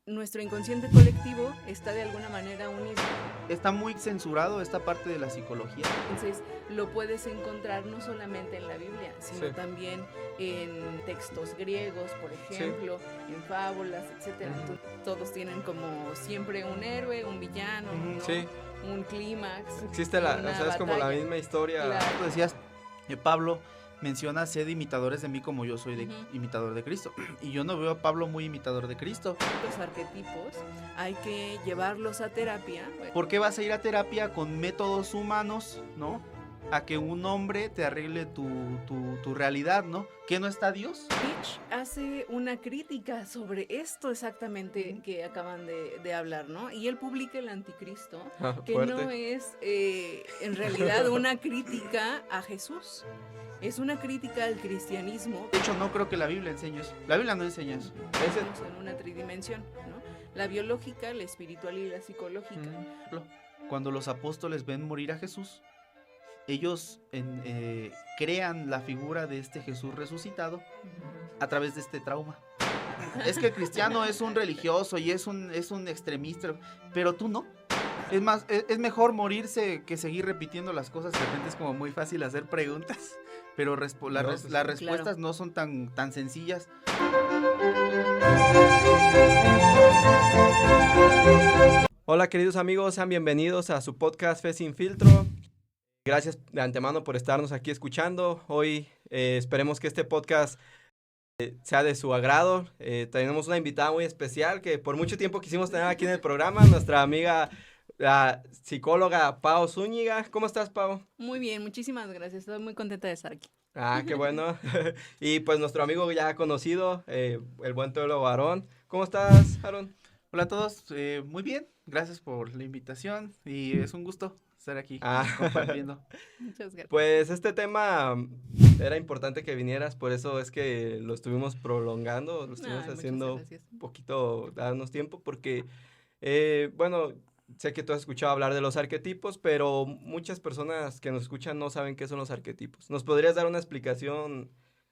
nuestro inconsciente colectivo está de alguna manera unido. Está muy censurado esta parte de la psicología. Entonces lo puedes encontrar no solamente en la Biblia, sino también en textos griegos, por ejemplo, en fábulas, etcétera. Entonces, todos tienen como siempre un héroe, un villano, ¿no? Un clímax. Existe es como la misma historia. Claro. Tú decías, Pablo menciona, sed imitadores de mí como yo soy imitador de Cristo. Y yo no veo a Pablo muy imitador de Cristo. Los arquetipos hay que llevarlos a terapia. ¿Por qué vas a ir a terapia con métodos humanos, no? A que un hombre te arregle tu realidad, ¿no? ¿Que no está Dios? Nietzsche hace una crítica sobre esto exactamente que acaban de hablar, ¿no? Y él publica El Anticristo, que fuerte. no es en realidad una crítica a Jesús. Es una crítica al cristianismo. De hecho, no creo que la Biblia enseñe eso. La Biblia no enseña eso. Estamos en una tridimensión, ¿no? La biológica, la espiritual y la psicológica. Cuando los apóstoles ven morir a Jesús, ellos crean la figura de este Jesús resucitado a través de este trauma. Es que el cristiano es un religioso y es un extremista, pero tú no. Es más, es mejor morirse que seguir repitiendo las cosas. De repente es como muy fácil hacer preguntas, pero las respuestas no son tan sencillas. Hola queridos amigos, sean bienvenidos a su podcast Fe Sin Filtro. Gracias de antemano por estarnos aquí escuchando. Hoy esperemos que este podcast sea de su agrado. Tenemos una invitada muy especial que por mucho tiempo quisimos tener aquí en el programa, nuestra amiga, la psicóloga Pau Zúñiga. ¿Cómo estás, Pau? Muy bien, muchísimas gracias. Estoy muy contenta de estar aquí. Ah, qué bueno. Y pues nuestro amigo ya conocido, el buen teólogo Aarón. ¿Cómo estás, Aarón? Hola a todos, muy bien. Gracias por la invitación y es un gusto estar aquí compartiendo. Muchas gracias. Pues este tema era importante que vinieras, por eso es que lo estuvimos prolongando, lo estuvimos haciendo un poquito, darnos tiempo, porque, bueno, sé que tú has escuchado hablar de los arquetipos, pero muchas personas que nos escuchan no saben qué son los arquetipos. ¿Nos podrías dar una explicación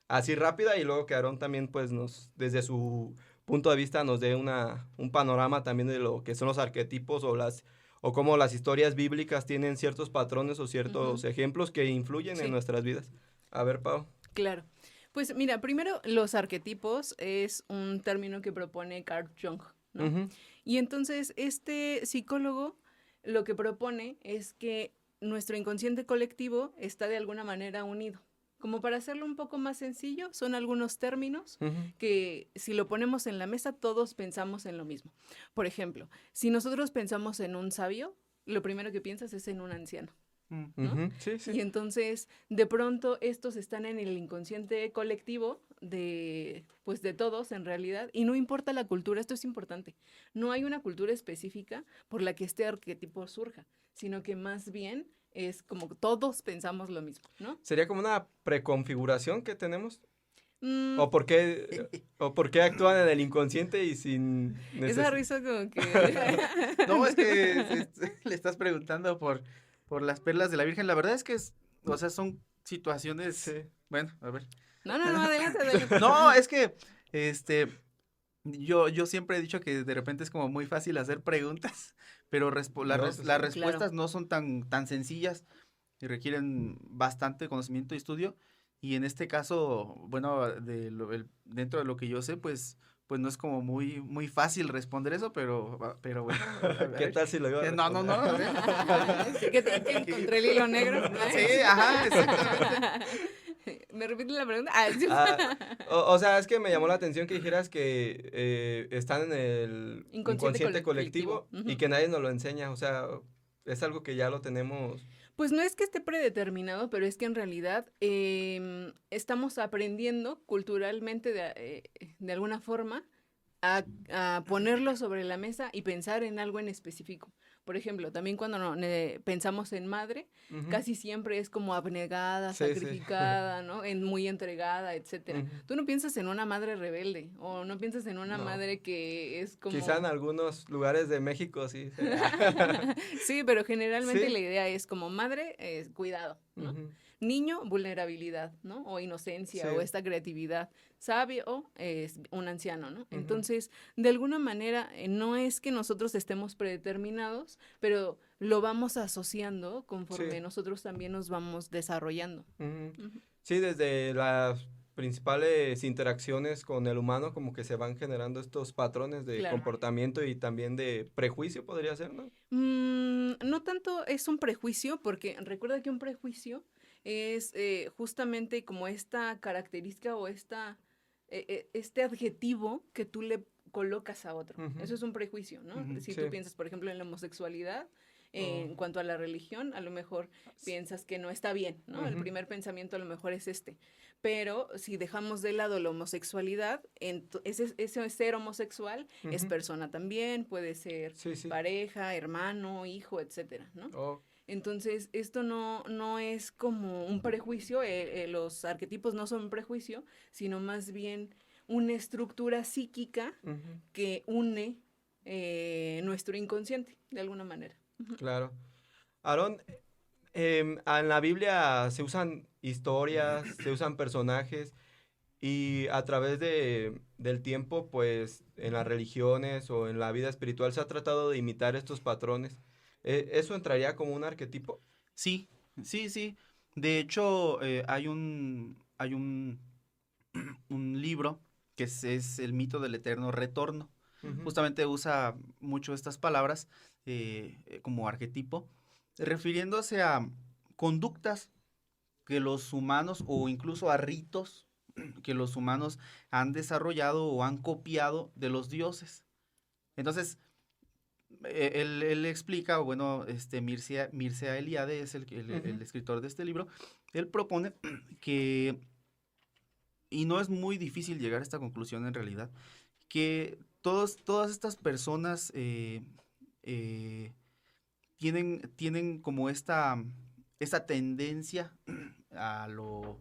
así rápida y luego que Aarón también, pues, desde su punto de vista nos dé un panorama también de lo que son los arquetipos o cómo las historias bíblicas tienen ciertos patrones o ciertos ejemplos que influyen en nuestras vidas? A ver, Pau. Claro. Pues mira, primero los arquetipos es un término que propone Carl Jung, ¿no? Y entonces este psicólogo lo que propone es que nuestro inconsciente colectivo está de alguna manera unido. Como para hacerlo un poco más sencillo, son algunos términos que si lo ponemos en la mesa todos pensamos en lo mismo. Por ejemplo, si nosotros pensamos en un sabio, lo primero que piensas es en un anciano, ¿no? Sí, sí. Y entonces, de pronto, estos están en el inconsciente colectivo de todos en realidad, y no importa la cultura, esto es importante. No hay una cultura específica por la que este arquetipo surja, sino que más bien es como todos pensamos lo mismo, ¿no? ¿Sería como una preconfiguración que tenemos? ¿O por qué actúan en el inconsciente y sin Esa risa como que... No, es que le estás preguntando por las perlas de la Virgen. La verdad es que son situaciones... Sí. Bueno, a ver. No, adelante. No, es que, yo siempre he dicho que de repente es como muy fácil hacer preguntas, pero las respuestas no son tan sencillas y requieren bastante conocimiento y estudio. Y en este caso, bueno, dentro de lo que yo sé, pues no es como muy fácil responder eso, pero bueno. ¿Qué tal si lo iba a responder? No. A ver. Sí, que encontré el hilo negro. Sí, ajá, exactamente. ¿Me repite la pregunta? O sea, es que me llamó la atención que dijeras que están en el inconsciente colectivo y que nadie nos lo enseña. O sea, es algo que ya lo tenemos. Pues no es que esté predeterminado, pero es que en realidad estamos aprendiendo culturalmente de alguna forma a ponerlo sobre la mesa y pensar en algo en específico. Por ejemplo, también cuando pensamos en madre, casi siempre es como abnegada, Sí, sacrificada, ¿no? Muy entregada, etcétera. Tú no piensas en una madre rebelde o no piensas en una madre que es como... Quizá en algunos lugares de México sí. Sí, pero generalmente Sí. la idea es como madre, cuidado, ¿no? Niño, vulnerabilidad, ¿no? O inocencia, Sí. o esta creatividad. Sabio, es un anciano, ¿no? Entonces, de alguna manera, no es que nosotros estemos predeterminados, pero lo vamos asociando conforme nosotros también nos vamos desarrollando. Sí, desde las principales interacciones con el humano, como que se van generando estos patrones de comportamiento y también de prejuicio, podría ser, ¿no? No tanto es un prejuicio, porque recuerda que un prejuicio es justamente como esta característica o este adjetivo que tú le colocas a otro. Eso es un prejuicio, ¿no? Si tú piensas, por ejemplo, en la homosexualidad, en cuanto a la religión, a lo mejor piensas que no está bien, ¿no? El primer pensamiento a lo mejor es este. Pero si dejamos de lado la homosexualidad, ese ser homosexual es persona también, puede ser pareja, hermano, hijo, etcétera, ¿no? Entonces, esto no es como un prejuicio, los arquetipos no son un prejuicio, sino más bien una estructura psíquica que une nuestro inconsciente, de alguna manera. Claro. Aarón, en la Biblia se usan historias, se usan personajes y a través del tiempo, pues en las religiones o en la vida espiritual se ha tratado de imitar estos patrones. ¿Eso entraría como un arquetipo? Sí, sí. De hecho, hay un libro que es El mito del eterno retorno. Justamente usa mucho estas palabras como arquetipo, refiriéndose a conductas que los humanos o incluso a ritos que los humanos han desarrollado o han copiado de los dioses. Entonces, él explica, bueno, Mircea Eliade es el escritor de este libro, él propone que, y no es muy difícil llegar a esta conclusión en realidad, que todas estas personas tienen como esta tendencia a lo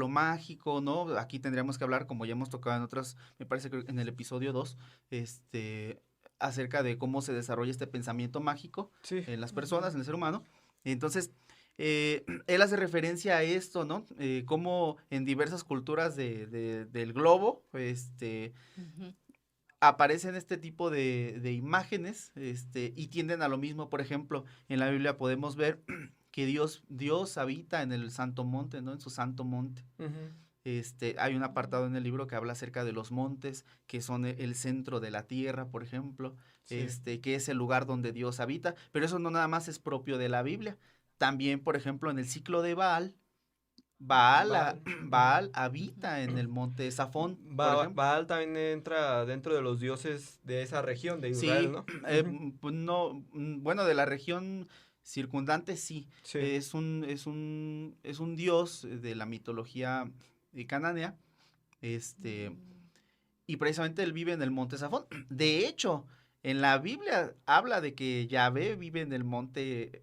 mágico, ¿no? Aquí tendríamos que hablar, como ya hemos tocado en otras, me parece que en el episodio 2, acerca de cómo se desarrolla este pensamiento mágico en las personas, en el ser humano. Entonces, él hace referencia a esto, ¿no? Cómo en diversas culturas del globo, aparecen este tipo de imágenes, y tienden a lo mismo. Por ejemplo, en la Biblia podemos ver que Dios habita en el Santo Monte, ¿no? En su Santo Monte. Hay un apartado en el libro que habla acerca de los montes, que son el centro de la tierra, por ejemplo, que es el lugar donde Dios habita, pero eso no nada más es propio de la Biblia. También, por ejemplo, en el ciclo de Baal habita en el monte Safón. Baal también entra dentro de los dioses de esa región de Israel, ¿no? Pues no, bueno, de la región circundante sí. Es un dios de la mitología cananea, y precisamente él vive en el monte Safón. De hecho, en la Biblia habla de que Yahvé vive en el monte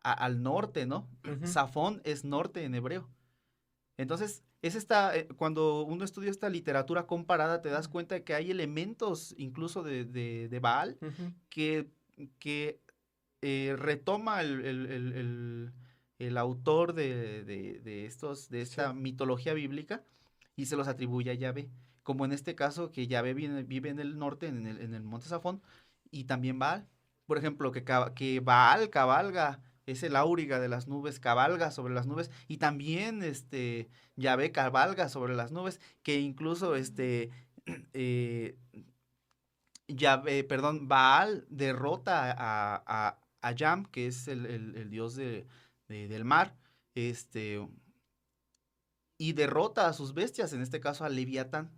al norte, ¿no? Safón es norte en hebreo. Entonces, cuando uno estudia esta literatura comparada, te das cuenta de que hay elementos incluso de Baal que retoma el autor de esta mitología bíblica y se los atribuye a Yahvé. Como en este caso, que Yahvé vive en el norte, en el monte Safón, y también Baal. Por ejemplo, que Baal cabalga, es el auriga de las nubes, cabalga sobre las nubes, y también Yahvé cabalga sobre las nubes, que incluso Baal derrota a Yam, que es el dios del mar, y derrota a sus bestias, en este caso a Leviatán.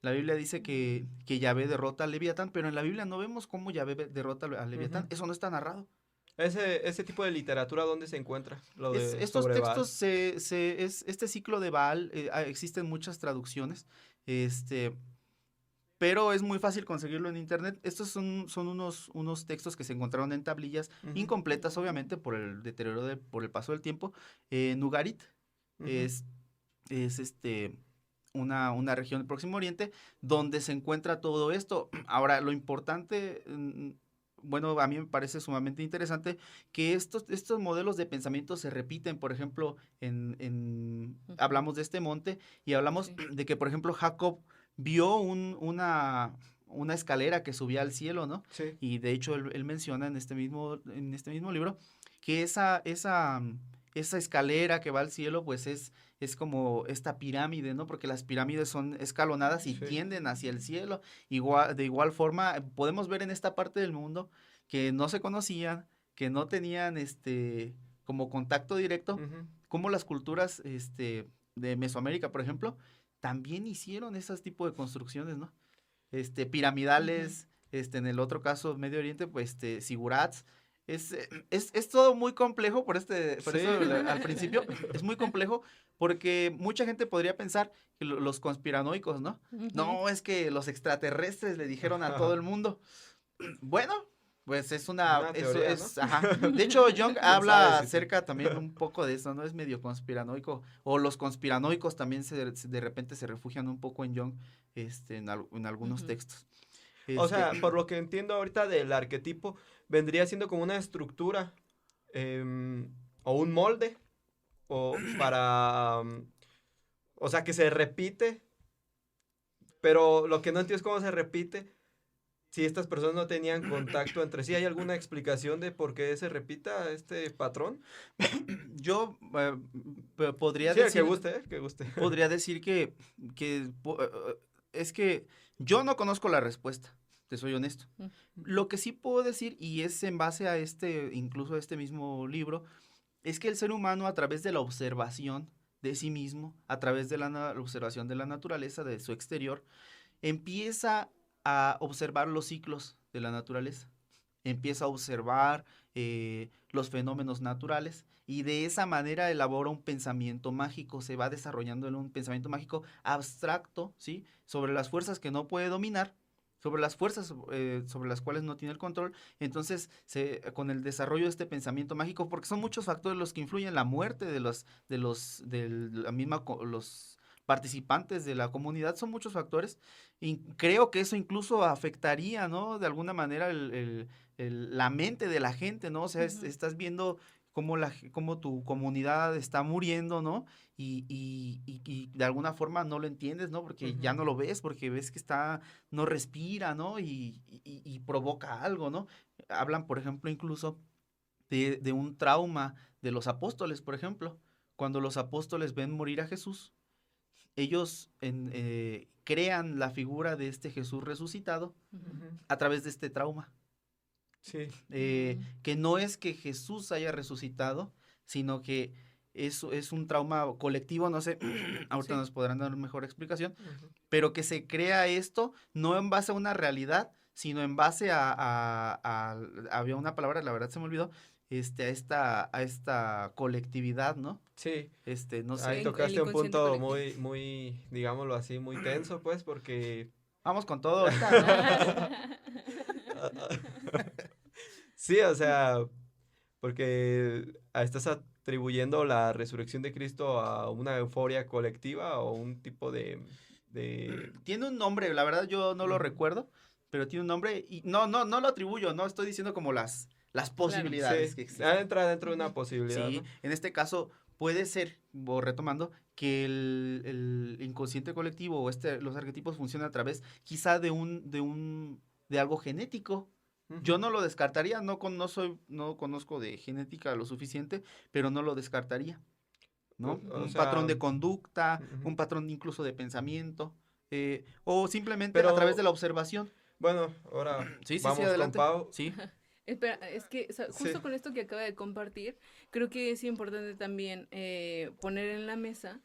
La Biblia dice que Yahvé derrota a Leviatán, pero en la Biblia no vemos cómo Yahvé derrota a Leviatán. Eso no está narrado. Ese tipo de literatura, ¿dónde se encuentra? Estos textos, este ciclo de Baal, existen muchas traducciones, pero es muy fácil conseguirlo en internet. Estos son unos textos que se encontraron en tablillas, incompletas obviamente por el deterioro, por el paso del tiempo. Nugarit es una región del Próximo Oriente donde se encuentra todo esto. Ahora, lo importante, bueno, a mí me parece sumamente interesante que estos modelos de pensamiento se repiten. Por ejemplo, hablamos de este monte y hablamos de que, por ejemplo, Jacob vio una escalera que subía al cielo, ¿no? Sí. Y de hecho él menciona en este mismo libro que esa escalera que va al cielo, pues es como esta pirámide, ¿no? Porque las pirámides son escalonadas y tienden hacia el cielo. De igual forma, podemos ver en esta parte del mundo que no se conocían, que no tenían como contacto directo, como las culturas de Mesoamérica, por ejemplo, también hicieron esos tipos de construcciones, ¿no? Piramidales, en el otro caso, Medio Oriente, pues, zigurats. Es todo muy complejo, por eso al principio es muy complejo, porque mucha gente podría pensar que los conspiranoicos, ¿no? No, es que los extraterrestres le dijeron a todo el mundo. Bueno, pues es una teoría, ¿no? Ajá. De hecho, Jung habla acerca también un poco de eso, ¿no? Es medio conspiranoico, o los conspiranoicos también de repente se refugian un poco en Jung, en algunos textos. O sea, por lo que entiendo ahorita del arquetipo, vendría siendo como una estructura o un molde o o sea, que se repite, pero lo que no entiendo es cómo se repite si estas personas no tenían contacto entre sí. ¿Hay alguna explicación de por qué se repita este patrón? Yo podría decir... que guste. Podría decir que es que yo no conozco la respuesta, te soy honesto. Lo que sí puedo decir, y es en base a incluso a este mismo libro, es que el ser humano, a través de la observación de sí mismo, a través de la observación de la naturaleza, de su exterior, empieza a observar los ciclos de la naturaleza. Empieza a observar los fenómenos naturales y de esa manera elabora un pensamiento mágico, se va desarrollando en un pensamiento mágico abstracto, ¿sí? Sobre las fuerzas que no puede dominar, sobre las fuerzas sobre las cuales no tiene el control. Entonces, con el desarrollo de este pensamiento mágico, porque son muchos factores los que influyen, la muerte de los participantes de la comunidad, son muchos factores, y creo que eso incluso afectaría, ¿no? De alguna manera la mente de la gente, ¿no? O sea, estás viendo cómo tu comunidad está muriendo, ¿no? Y de alguna forma no lo entiendes, ¿no? Porque ya no lo ves, porque ves que no respira, ¿no? Y provoca algo, ¿no? Hablan, por ejemplo, incluso de un trauma de los apóstoles, por ejemplo. Cuando los apóstoles ven morir a Jesús, ellos crean la figura de este Jesús resucitado a través de este trauma. Sí. Que no es que Jesús haya resucitado, sino que es un trauma colectivo, no sé, ahorita nos podrán dar una mejor explicación, pero que se crea esto no en base a una realidad, sino en base había una palabra, la verdad se me olvidó, a esta colectividad, ¿no? Sí. No sé. Ahí tocaste un punto muy, digámoslo así, muy tenso, pues, porque... Vamos con todo ahorita, ¿no? Sí, o sea, porque estás atribuyendo la resurrección de Cristo a una euforia colectiva o un tipo de... Tiene un nombre, la verdad yo no lo recuerdo, pero tiene un nombre y no lo atribuyo, no estoy diciendo como las posibilidades que existen. Entra dentro de una posibilidad. Sí, ¿no? En este caso puede ser, retomando, que el inconsciente colectivo o los arquetipos funcionan a través quizá de algo genético. Yo no lo descartaría, no conozco de genética lo suficiente, pero no lo descartaría, ¿no? Un patrón de conducta, un patrón incluso de pensamiento, o simplemente a través de la observación. Bueno, ahora vamos adelante. con Pau. Sí. Espera, es que justo con esto que acaba de compartir, creo que es importante también poner en la mesa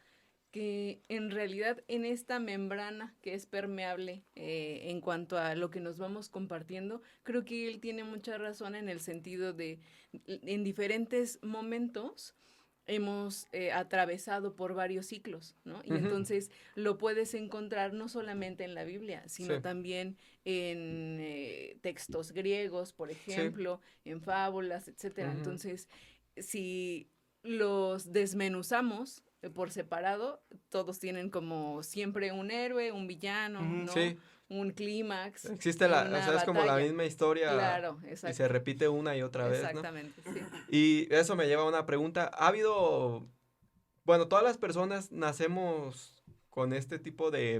que en realidad en esta membrana que es permeable en cuanto a lo que nos vamos compartiendo, creo que él tiene mucha razón en el sentido de en diferentes momentos hemos atravesado por varios ciclos, ¿no? Y entonces lo puedes encontrar no solamente en la Biblia, sino también en textos griegos, por ejemplo, en fábulas, etcétera. Entonces, si los desmenuzamos por separado, todos tienen como siempre un héroe, un villano, ¿no? Sí. Un clímax. Existe o sea, es como la misma historia. Claro, exacto. Y se repite una y otra vez, ¿no? Exactamente, sí. Y eso me lleva a una pregunta. ¿Ha habido, bueno, todas las personas nacemos con este tipo de,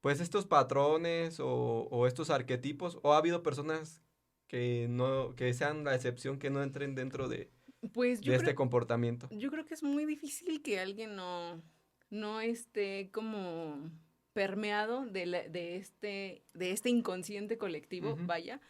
pues, estos patrones o estos arquetipos? ¿O ha habido personas que no, que sean la excepción, que no entren dentro de, pues de este comportamiento? Yo creo que es muy difícil que alguien no esté como permeado de este inconsciente colectivo, vaya,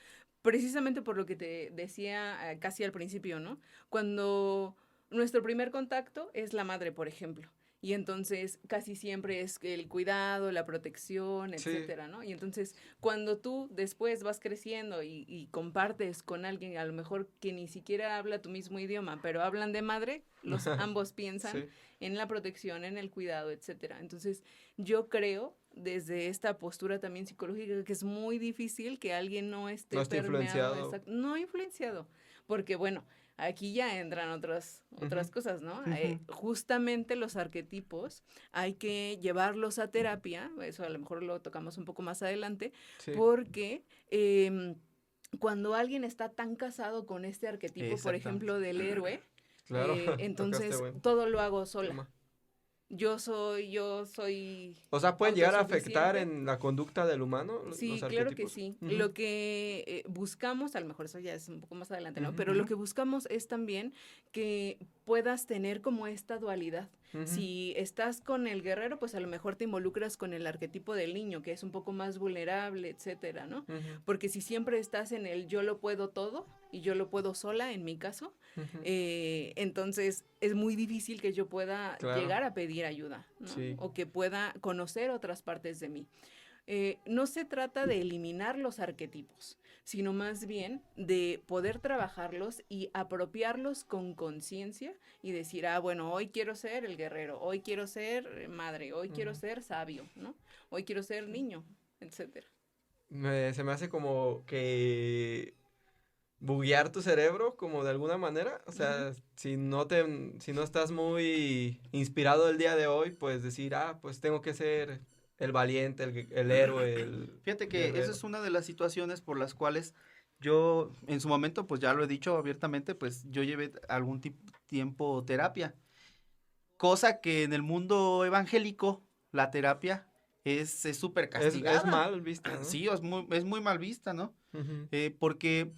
precisamente por lo que te decía casi al principio, ¿no? Cuando nuestro primer contacto es la madre, por ejemplo, y entonces casi siempre es el cuidado, la protección, etcétera, ¿no? Y entonces cuando tú después vas creciendo y compartes con alguien, a lo mejor que ni siquiera habla tu mismo idioma, pero hablan de madre, ambos piensan en la protección, en el cuidado, etcétera. Entonces yo creo, desde esta postura también psicológica, que es muy difícil que alguien no esté permeado, no influenciado, porque bueno, aquí ya entran otras cosas, ¿no? Justamente los arquetipos hay que llevarlos a terapia, eso a lo mejor lo tocamos un poco más adelante, porque cuando alguien está tan casado con este arquetipo, por ejemplo, del héroe, entonces todo lo hago sola. Yo soy... O sea, ¿puede llegar a afectar en la conducta del humano? Sí, claro que sí. Lo que buscamos, a lo mejor eso ya es un poco más adelante, ¿no? Pero lo que buscamos es también que puedas tener como esta dualidad. Si estás con el guerrero, pues a lo mejor te involucras con el arquetipo del niño, que es un poco más vulnerable, etcétera, ¿no? Porque si siempre estás en el yo lo puedo todo y yo lo puedo sola, en mi caso, entonces es muy difícil que yo pueda llegar a pedir ayuda, ¿no? O que pueda conocer otras partes de mí. No se trata de eliminar los arquetipos, sino más bien de poder trabajarlos y apropiarlos con conciencia y decir, bueno, hoy quiero ser el guerrero, hoy quiero ser madre, hoy quiero ser sabio, ¿no? Hoy quiero ser niño, etcétera. Se me hace como que buguear tu cerebro, como de alguna manera, o sea, si no estás muy inspirado el día de hoy, pues decir, pues tengo que ser el valiente, el héroe, Fíjate que guerrero. Esa es una de las situaciones por las cuales yo, en su momento, pues ya lo he dicho abiertamente, pues yo llevé algún tiempo terapia, cosa que en el mundo evangélico, la terapia es súper castigada. Es mal vista, ¿no? Sí, es muy mal vista, ¿no? Porque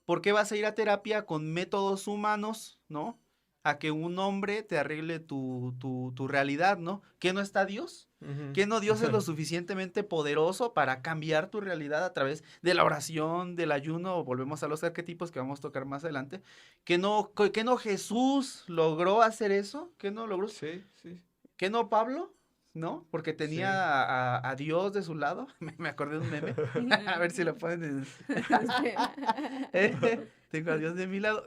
¿por qué vas a ir a terapia con métodos humanos, ¿no? A que un hombre te arregle tu realidad, ¿no? ¿Qué no está Dios? ¿Qué no Dios es lo suficientemente poderoso para cambiar tu realidad a través de la oración, del ayuno? Volvemos a los arquetipos que vamos a tocar más adelante. ¿Que no Jesús logró hacer eso? ¿Qué no logró? Sí. ¿Qué no Pablo? ¿No? Porque tenía a Dios de su lado. Me acordé de un meme. A ver si lo pueden. Tengo a Dios de mi lado.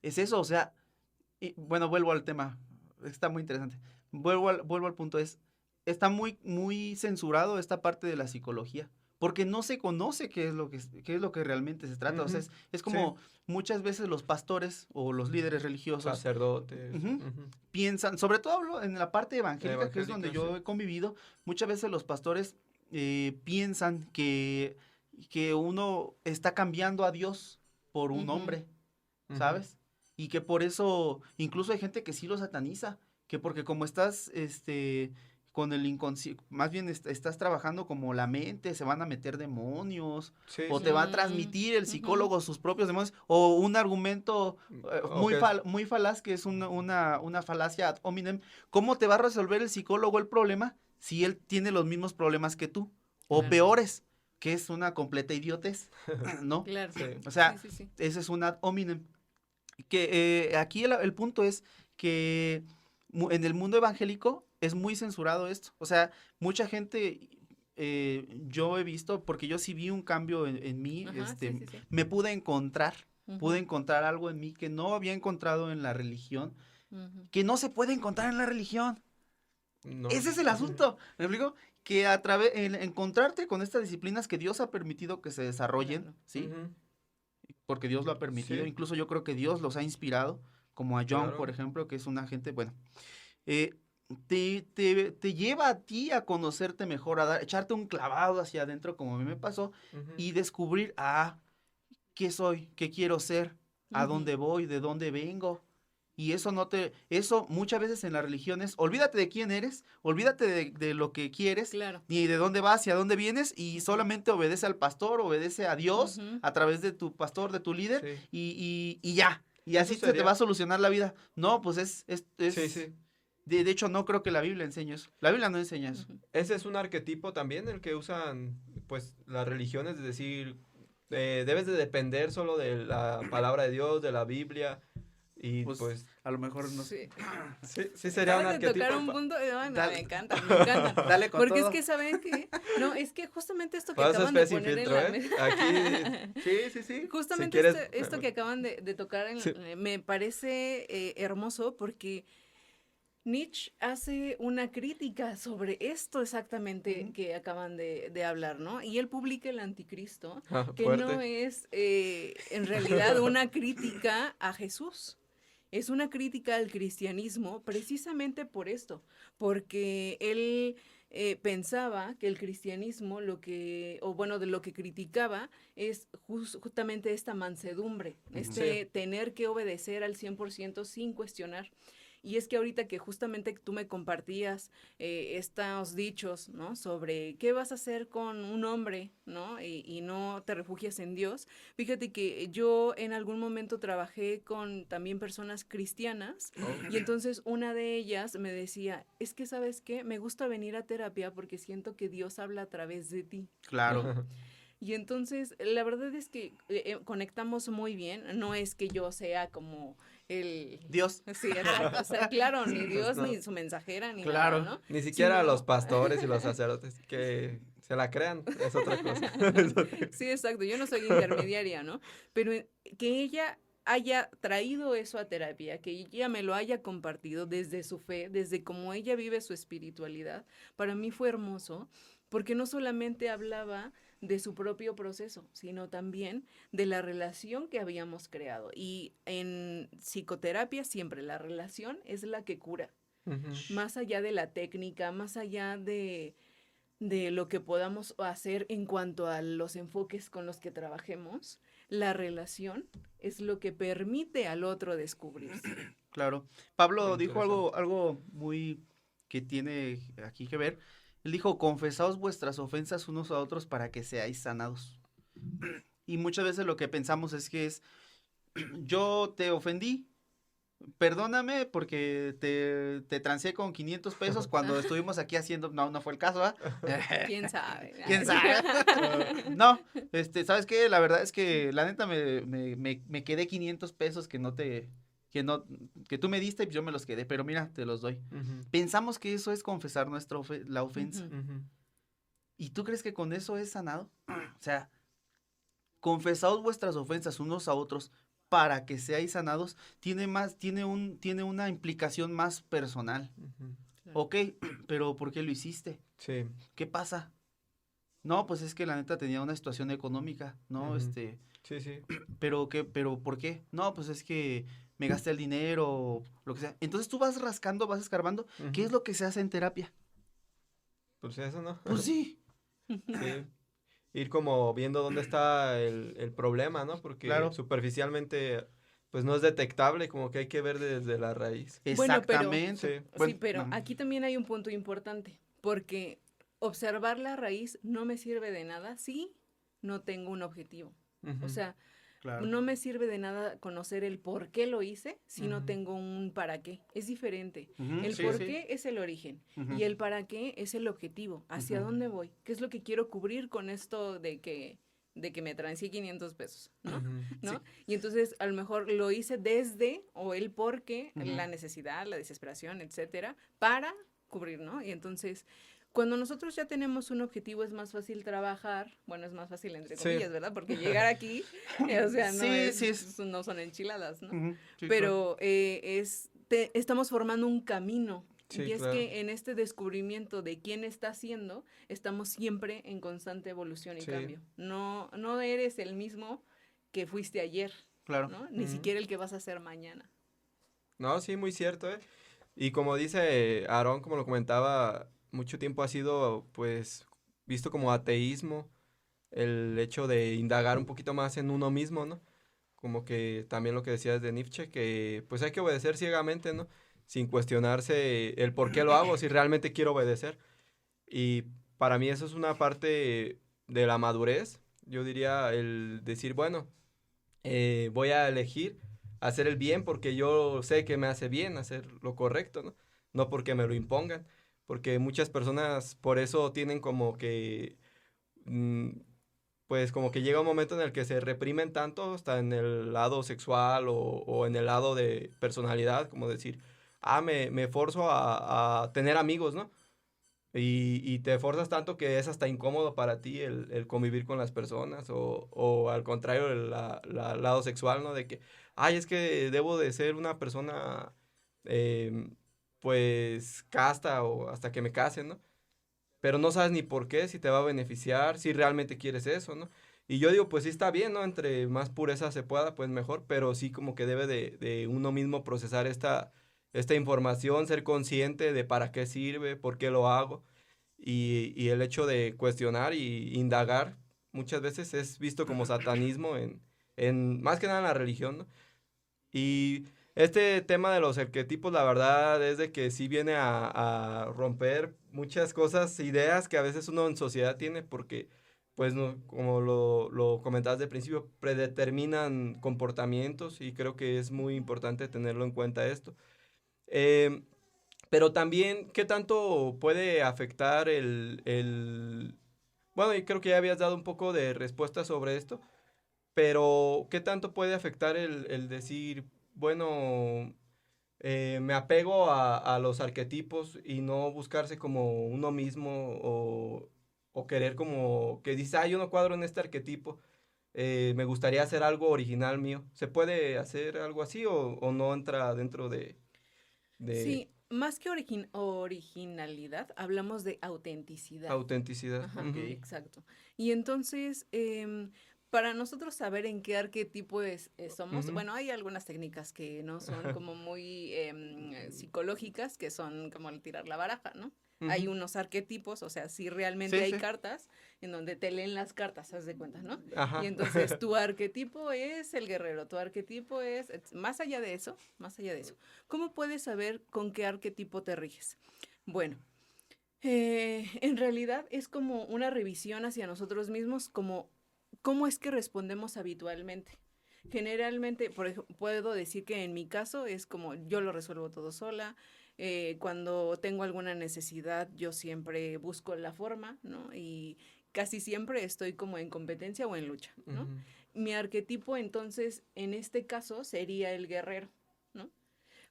Es eso, o sea, bueno, vuelvo al tema. Está muy interesante. Vuelvo al punto, está muy censurado esta parte de la psicología, porque no se conoce qué es lo que realmente se trata. O sea, es como muchas veces los pastores o los líderes religiosos, sacerdotes, piensan, sobre todo hablo en la parte evangélica, que es donde yo he convivido, muchas veces los pastores piensan que uno está cambiando a Dios por un hombre, ¿sabes? Y que por eso, incluso hay gente que sí lo sataniza, que porque como estás, con el inconsciente, más bien estás trabajando como la mente, se van a meter demonios, te va a transmitir el psicólogo sus propios demonios, o un argumento muy falaz, que es una falacia ad hominem. ¿Cómo te va a resolver el psicólogo el problema si él tiene los mismos problemas que tú? O peores, que es una completa idiotez, ¿no? Claro. O sea, ese es un ad hominem. Que aquí el punto es que en el mundo evangélico es muy censurado esto. O sea, mucha gente, yo he visto, porque yo sí vi un cambio en mí, me pude encontrar pude encontrar algo en mí que no había encontrado en la religión, que no se puede encontrar en la religión. No. Ese es el asunto, ¿me explico? Que a través, encontrarte con estas disciplinas que Dios ha permitido que se desarrollen, claro. ¿Sí? Porque Dios lo ha permitido, sí. Incluso yo creo que Dios los ha inspirado, como a John, claro. Por ejemplo, que es una gente, bueno, te lleva a ti a conocerte mejor, a echarte un clavado hacia adentro, como a mí me pasó, y descubrir, ¿qué soy? ¿Qué quiero ser? ¿A dónde voy? ¿De dónde vengo? Y eso eso muchas veces en las religiones, olvídate de quién eres, olvídate de lo que quieres, claro. Ni de dónde vas y a dónde vienes, y solamente obedece al pastor, obedece a Dios, a través de tu pastor, de tu líder, sí. y ya, y así se te va a solucionar la vida. No, pues es sí, sí. De hecho, no creo que la Biblia enseñe eso. La Biblia no enseña eso. Ese es un arquetipo también el que usan, pues, las religiones, es decir, debes de depender solo de la palabra de Dios, de la Biblia. Y pues a lo mejor no sé. Sí sería un arquetipo. Tocar un punto, me encanta. Dale con porque todo. Es que saben que no, es que justamente esto que acaban de poner filtro, en la mesa. Aquí sí. Justamente si esto que acaban de tocar me parece hermoso porque Nietzsche hace una crítica sobre esto exactamente que acaban de hablar, ¿no? Y él publica El Anticristo, que fuerte. No es en realidad una crítica a Jesús. Es una crítica al cristianismo precisamente por esto, porque él pensaba que el cristianismo de lo que criticaba es justamente esta mansedumbre, tener que obedecer al 100% sin cuestionar. Y es que ahorita que justamente tú me compartías estos dichos, ¿no? Sobre qué vas a hacer con un hombre, ¿no? Y no te refugias en Dios. Fíjate que yo en algún momento trabajé con también personas cristianas y entonces una de ellas me decía, es que ¿sabes qué? Me gusta venir a terapia porque siento que Dios habla a través de ti. Claro. ¿No? Y entonces, la verdad es que conectamos muy bien. No es que yo sea como el... Dios. Sí, exacto. O sea, claro, ni Dios, no. Ni su mensajera, ni claro. nada, ¿no? Ni siquiera los pastores y los sacerdotes que se la crean, es otra cosa. Sí, exacto. Yo no soy intermediaria, ¿no? Pero que ella haya traído eso a terapia, que ella me lo haya compartido desde su fe, desde cómo ella vive su espiritualidad, para mí fue hermoso, porque no solamente hablaba de su propio proceso, sino también de la relación que habíamos creado. Y en psicoterapia siempre la relación es la que cura. Más allá de la técnica, más allá de lo que podamos hacer en cuanto a los enfoques con los que trabajemos, la relación es lo que permite al otro descubrirse. Claro. Pablo dijo algo muy que tiene aquí que ver. Él dijo, confesaos vuestras ofensas unos a otros para que seáis sanados. Y muchas veces lo que pensamos es que yo te ofendí, perdóname porque te transeé con 500 pesos cuando estuvimos aquí haciendo, no fue el caso, ¿ah? ¿Quién sabe? ¿Quién sabe? No, ¿sabes qué? La verdad es que la neta me quedé 500 pesos que tú me diste y yo me los quedé, pero mira, te los doy. Pensamos que eso es confesar la ofensa. ¿Y tú crees que con eso es sanado? O sea, confesaos vuestras ofensas unos a otros para que seáis sanados, tiene una implicación más personal. Claro. Ok, pero ¿por qué lo hiciste? Sí. ¿Qué pasa? No, pues es que la neta tenía una situación económica, ¿no? Sí. ¿Pero por qué? No, pues es que me gasté el dinero, lo que sea. Entonces tú vas rascando, vas escarbando. ¿Qué es lo que se hace en terapia? Pues eso, ¿no? Pues sí. Sí. Ir como viendo dónde está el problema, ¿no? Porque superficialmente pues no es detectable, como que hay que ver desde la raíz. Exactamente. Bueno, pero aquí también hay un punto importante, porque observar la raíz no me sirve de nada si no tengo un objetivo. O sea, no me sirve de nada conocer el por qué lo hice si no tengo un para qué. Es diferente. El por qué es el origen y el para qué es el objetivo. ¿Hacia dónde voy? ¿Qué es lo que quiero cubrir con esto de que me trancé 500 pesos? ¿No? Sí. Y entonces a lo mejor lo hice o el por qué, la necesidad, la desesperación, etcétera, para cubrir, ¿no? Y entonces Cuando nosotros ya tenemos un objetivo es más fácil trabajar, bueno, es más fácil entre comillas, ¿verdad? Porque llegar aquí, o sea, no son enchiladas, ¿no? Uh-huh. Sí, pero claro. Estamos formando un camino. Sí, y es claro. Que en este descubrimiento de quién está haciendo, estamos siempre en constante evolución y cambio. No eres el mismo que fuiste ayer, claro. ¿No? Ni siquiera el que vas a ser mañana. No, sí, muy cierto, ¿eh? Y como dice Aarón, como lo comentaba, mucho tiempo ha sido, pues, visto como ateísmo, el hecho de indagar un poquito más en uno mismo, ¿no? Como que también lo que decías de Nietzsche, que pues hay que obedecer ciegamente, ¿no? Sin cuestionarse el por qué lo hago, si realmente quiero obedecer. Y para mí eso es una parte de la madurez, yo diría el decir, bueno, voy a elegir hacer el bien porque yo sé que me hace bien hacer lo correcto, ¿no? No porque me lo impongan, porque muchas personas por eso tienen como que, pues como que llega un momento en el que se reprimen tanto, hasta en el lado sexual o en el lado de personalidad, como decir, me forzo a tener amigos, ¿no? Y te forzas tanto que es hasta incómodo para ti el convivir con las personas o al contrario el lado sexual, ¿no? De que, es que debo de ser una persona pues casta o hasta que me casen, ¿no? Pero no sabes ni por qué, si te va a beneficiar, si realmente quieres eso, ¿no? Y yo digo, pues sí está bien, ¿no? Entre más pureza se pueda, pues mejor, pero sí como que debe de uno mismo procesar esta información, ser consciente de para qué sirve, por qué lo hago. Y el hecho de cuestionar y indagar muchas veces es visto como satanismo en más que nada en la religión, ¿no? Y este tema de los arquetipos, la verdad es de que sí viene a romper muchas cosas, ideas que a veces uno en sociedad tiene porque, pues, no, como lo comentabas de principio, predeterminan comportamientos y creo que es muy importante tenerlo en cuenta esto. Pero también, ¿qué tanto puede afectar Bueno, y creo que ya habías dado un poco de respuesta sobre esto, pero ¿qué tanto puede afectar el decir, bueno, me apego a los arquetipos y no buscarse como uno mismo o querer como que dice, yo no cuadro en este arquetipo, me gustaría hacer algo original mío? ¿Se puede hacer algo así o no entra dentro de... Sí, más que originalidad, hablamos de autenticidad. Autenticidad. Ajá, exacto. Y entonces, para nosotros saber en qué arquetipo somos, bueno, hay algunas técnicas que no son como muy psicológicas, que son como el tirar la baraja, ¿no? Hay unos arquetipos, o sea, sí realmente hay cartas en donde te leen las cartas, haz de cuenta, ¿no? Ajá. Y entonces tu arquetipo es el guerrero, tu arquetipo es, más allá de eso, ¿cómo puedes saber con qué arquetipo te riges? Bueno, en realidad es como una revisión hacia nosotros mismos, como cómo es que respondemos habitualmente. Generalmente, por ejemplo, puedo decir que en mi caso es como yo lo resuelvo todo sola. Cuando tengo alguna necesidad, yo siempre busco la forma, ¿no? Y casi siempre estoy como en competencia o en lucha, ¿no? Mi arquetipo, entonces, en este caso, sería el guerrero, ¿no?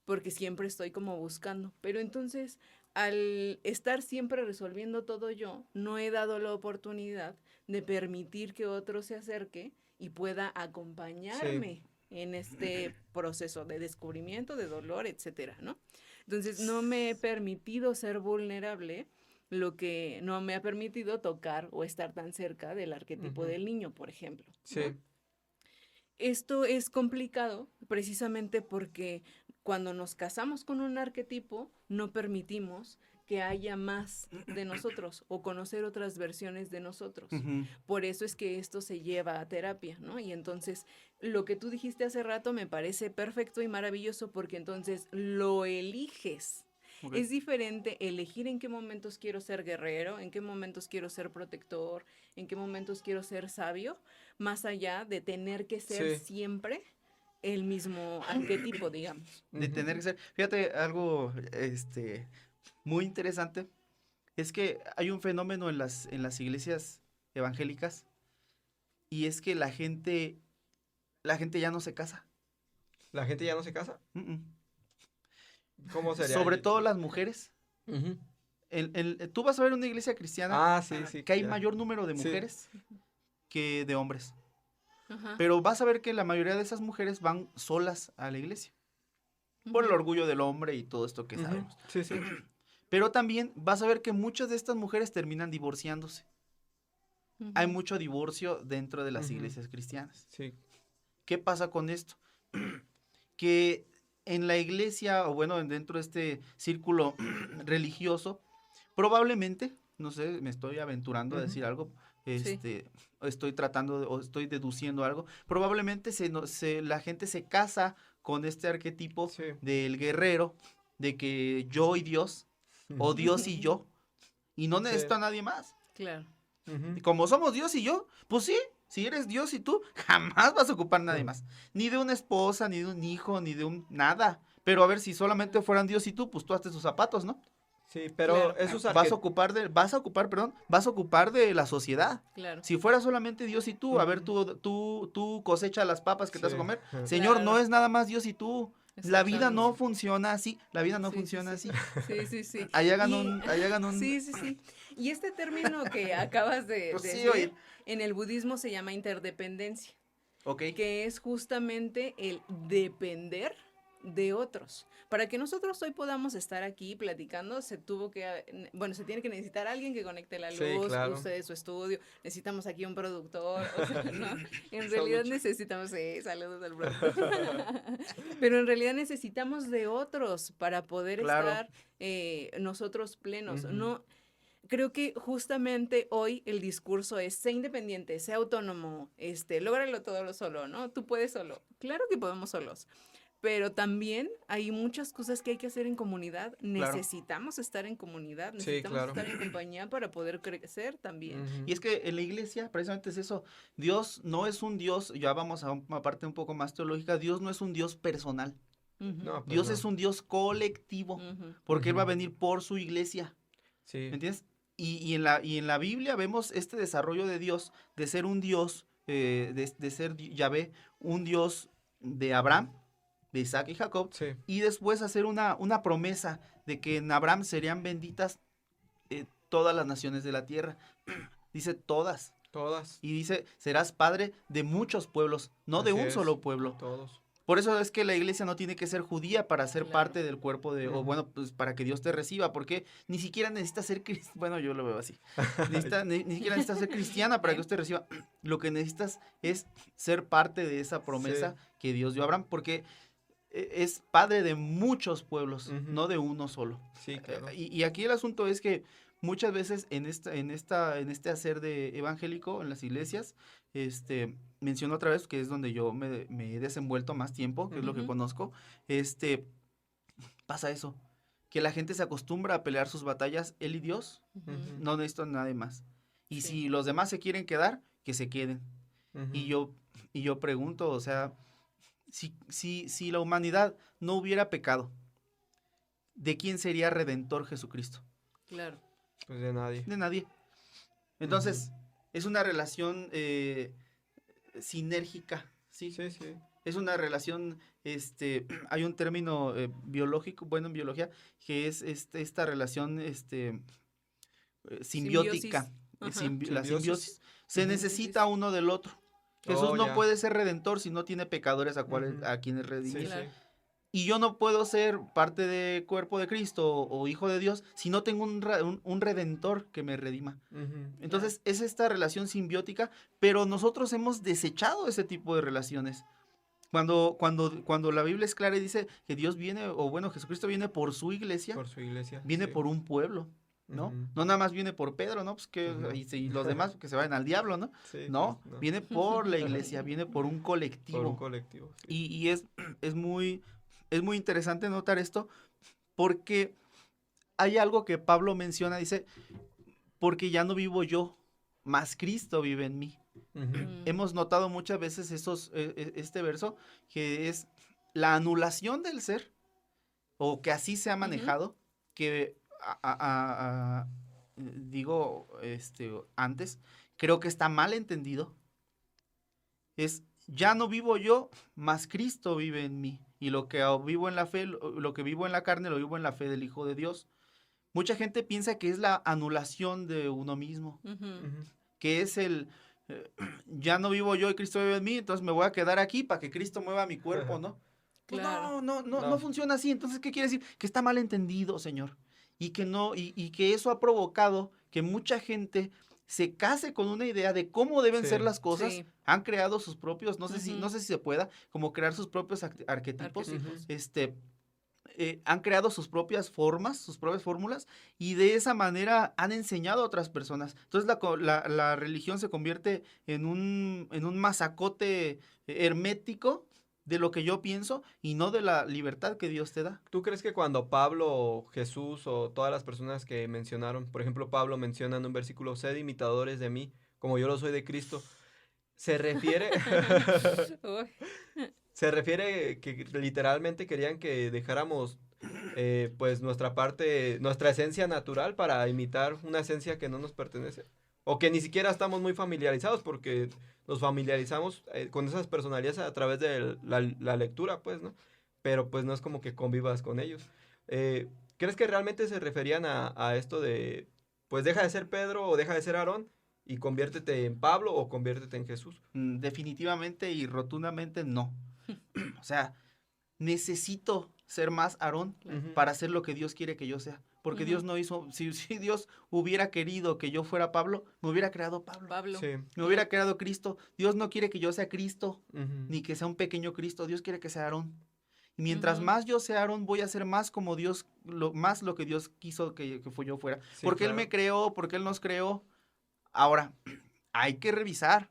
Porque siempre estoy como buscando. Pero entonces, al estar siempre resolviendo todo yo, no he dado la oportunidad de permitir que otro se acerque y pueda acompañarme en este proceso de descubrimiento, de dolor, etcétera, ¿no? Entonces, no me he permitido ser vulnerable, lo que no me ha permitido tocar o estar tan cerca del arquetipo del niño, por ejemplo, ¿no? Sí. Esto es complicado precisamente porque cuando nos casamos con un arquetipo, no permitimos que haya más de nosotros o conocer otras versiones de nosotros. Por eso es que esto se lleva a terapia, ¿no? Y entonces, lo que tú dijiste hace rato me parece perfecto y maravilloso porque entonces lo eliges. Okay. Es diferente elegir en qué momentos quiero ser guerrero, en qué momentos quiero ser protector, en qué momentos quiero ser sabio, más allá de tener que ser siempre el mismo arquetipo, digamos. De tener que ser, fíjate, algo muy interesante, es que hay un fenómeno en las iglesias evangélicas, y es que la gente ya no se casa. ¿La gente ya no se casa? ¿Cómo sería? Sobre todo las mujeres. tú vas a ver una iglesia cristiana sí, que hay ya. mayor número de mujeres que de hombres. Ajá. Pero vas a ver que la mayoría de esas mujeres van solas a la iglesia. Por el orgullo del hombre y todo esto que sabemos. Sí, sí. Pero también vas a ver que muchas de estas mujeres terminan divorciándose. Hay mucho divorcio dentro de las iglesias cristianas. Sí. ¿Qué pasa con esto? Que en la iglesia, o bueno, dentro de este círculo religioso, probablemente, no sé, me estoy aventurando a decir algo, estoy tratando o estoy deduciendo algo, probablemente la gente se casa con este arquetipo del guerrero, de que yo y Dios, o Dios y yo, y no necesito a nadie más. Claro. Y como somos Dios y yo, pues sí, si eres Dios y tú, jamás vas a ocupar a nadie más. Ni de una esposa, ni de un hijo, ni de un nada. Pero a ver, si solamente fueran Dios y tú, pues tú hazte sus zapatos, ¿no? Sí, pero esos vas a ocupar de la sociedad. Claro. Si fuera solamente Dios y tú, a ver, tú cosecha las papas que te vas a comer. Señor, Claro. no es nada más Dios y tú. La vida no funciona así. La vida no funciona así. Sí. Ahí hagan un... Sí. Y este término que acabas de Pues sí, decir, oye. en el budismo se llama interdependencia. Ok. Que es justamente el depender de otros. Para que nosotros hoy podamos estar aquí platicando, se tiene que necesitar alguien que conecte la luz, ustedes su estudio, necesitamos aquí un productor, o sea, ¿no? En realidad necesitamos, saludos al productor, pero en realidad necesitamos de otros para poder estar nosotros plenos, ¿no? Creo que justamente hoy el discurso es: sé independiente, sé autónomo, lógralo todo solo, ¿no? Tú puedes solo. Claro que podemos solos. Pero también hay muchas cosas que hay que hacer en comunidad. Necesitamos estar en comunidad, necesitamos estar en compañía para poder crecer también. Y es que en la iglesia precisamente es eso. Dios no es un Dios, ya vamos a una parte un poco más teológica, Dios no es un Dios personal. No, Dios es un Dios colectivo, porque Él va a venir por su iglesia. Sí. ¿Me entiendes? Y en la Biblia vemos este desarrollo de Dios, de ser un Dios, de ser Yahvé, un Dios de Abraham, de Isaac y Jacob, y después hacer una promesa de que en Abraham serían benditas todas las naciones de la tierra. Dice todas. Y dice, serás padre de muchos pueblos, no de un solo pueblo. Todos. Por eso es que la iglesia no tiene que ser judía para ser parte del cuerpo o bueno, pues para que Dios te reciba, porque ni siquiera necesitas ser cristiana, bueno, yo lo veo así, ni siquiera necesitas ser cristiana para que Dios te reciba. Lo que necesitas es ser parte de esa promesa que Dios dio a Abraham, porque es padre de muchos pueblos, no de uno solo. Sí, claro. Y aquí el asunto es que muchas veces en este hacer de evangélico en las iglesias, menciono otra vez que es donde yo me he desenvuelto más tiempo, que es lo que conozco, pasa eso, que la gente se acostumbra a pelear sus batallas, él y Dios, no necesito a nadie más. Y si los demás se quieren quedar, que se queden. Y yo pregunto, o sea, si la humanidad no hubiera pecado, ¿de quién sería redentor Jesucristo? Claro. Pues de nadie. De nadie. Entonces, es una relación sinérgica, ¿sí? Sí. Es una relación, hay un término biológico, bueno, en biología, que es esta relación simbiótica. La simbiosis. Se necesita uno del otro. Jesús no puede ser redentor si no tiene pecadores a quienes redimir. Claro. Y yo no puedo ser parte del cuerpo de Cristo o hijo de Dios si no tengo un redentor que me redima. Entonces es esta relación simbiótica, pero nosotros hemos desechado ese tipo de relaciones. Cuando la Biblia es clara y dice que Dios viene, o bueno, Jesucristo viene por su iglesia, viene por un pueblo, ¿no? No nada más viene por Pedro, ¿no? Pues y los demás que se vayan al diablo, ¿no? Sí, no, pues, no, viene por la iglesia, viene por un colectivo. Por un colectivo, sí. Y es muy interesante notar esto, porque hay algo que Pablo menciona, dice, porque ya no vivo yo, mas Cristo vive en mí. Hemos notado muchas veces este verso, que es la anulación del ser, o que así se ha manejado, que digo antes, creo que está mal entendido. Es, ya no vivo yo, mas Cristo vive en mí. Y lo que vivo en la fe, lo que vivo en la carne, lo vivo en la fe del Hijo de Dios. mucha gente piensa que es la anulación de uno mismo, que es ya no vivo yo y Cristo vive en mí, entonces me voy a quedar aquí para que Cristo mueva mi cuerpo, ¿no? Pues Claro. no funciona así. Entonces, ¿qué quiere decir? Que está mal entendido, Señor. Y que no, y que eso ha provocado que mucha gente se case con una idea de cómo deben ser las cosas. Sí. Han creado sus propios, no sé si se pueda, como crear sus propios arquetipos. Han creado sus propias formas, sus propias fórmulas, y de esa manera han enseñado a otras personas. Entonces la religión se convierte en un masacote hermético de lo que yo pienso y no de la libertad que Dios te da. ¿Tú crees que cuando Pablo o Jesús o todas las personas que mencionaron, por ejemplo, Pablo menciona en un versículo, sed imitadores de mí, como yo lo soy de Cristo, se refiere... Se refiere que literalmente querían que dejáramos pues nuestra esencia natural para imitar una esencia que no nos pertenece? O que ni siquiera estamos muy familiarizados porque nos familiarizamos con esas personalidades a través de la lectura, pues, ¿no? Pero pues no es como que convivas con ellos. ¿Crees que realmente se referían a esto de, pues deja de ser Pedro o deja de ser Aarón y conviértete en Pablo o conviértete en Jesús? Definitivamente y rotundamente no. O sea, necesito ser más Aarón para hacer lo que Dios quiere que yo sea. Porque Dios no hizo, si Dios hubiera querido que yo fuera Pablo, me hubiera creado Pablo. Sí. Me hubiera creado Cristo. Dios no quiere que yo sea Cristo, ni que sea un pequeño Cristo. Dios quiere que sea Aarón. Y mientras más yo sea Aarón, voy a ser más como Dios, más lo que Dios quiso que yo fuera. Sí, porque Él me creó, porque Él nos creó. Ahora, hay que revisar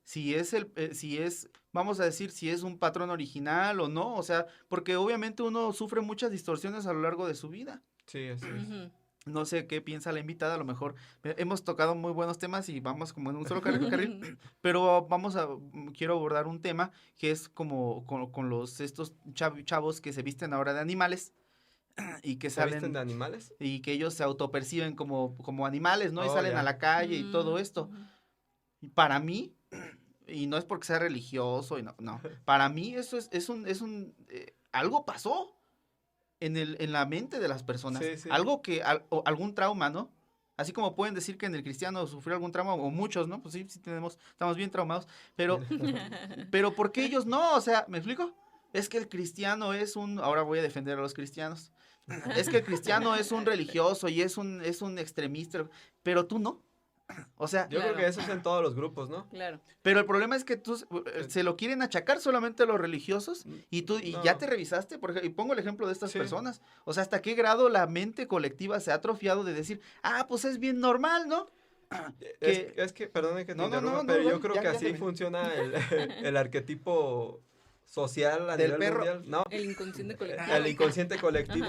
si es, vamos a decir, si es un patrón original o no, o sea, porque obviamente uno sufre muchas distorsiones a lo largo de su vida. Sí, así es. No sé qué piensa la invitada, a lo mejor hemos tocado muy buenos temas y vamos como en un solo carril, pero quiero abordar un tema que es como con estos chavos que se visten ahora de animales. Y que ¿Se visten de animales? Y que ellos se autoperciben como animales, ¿no? Y salen a la calle y todo esto. Para mí, y no es porque sea religioso, no, para mí eso es algo pasó en la mente de las personas, sí. algo o algún trauma, ¿no? Así como pueden decir que en el cristiano sufrió algún trauma, o muchos, ¿no? Pues sí estamos bien traumados, pero ¿por qué ellos no? O sea, ¿me explico? Es que el cristiano ahora voy a defender a los cristianos, es que el cristiano es un religioso y es un extremista, pero tú no. O sea, yo creo que eso es en todos los grupos, ¿no? Claro. Pero el problema es que se lo quieren achacar solamente a los religiosos y ya te revisaste, y pongo el ejemplo de estas personas. O sea, ¿hasta qué grado la mente colectiva se ha atrofiado de decir, pues es bien normal, ¿no? Es que, perdone que te interrumpa, pero yo creo que así funciona el arquetipo social a nivel mundial. No, el inconsciente colectivo. El inconsciente colectivo.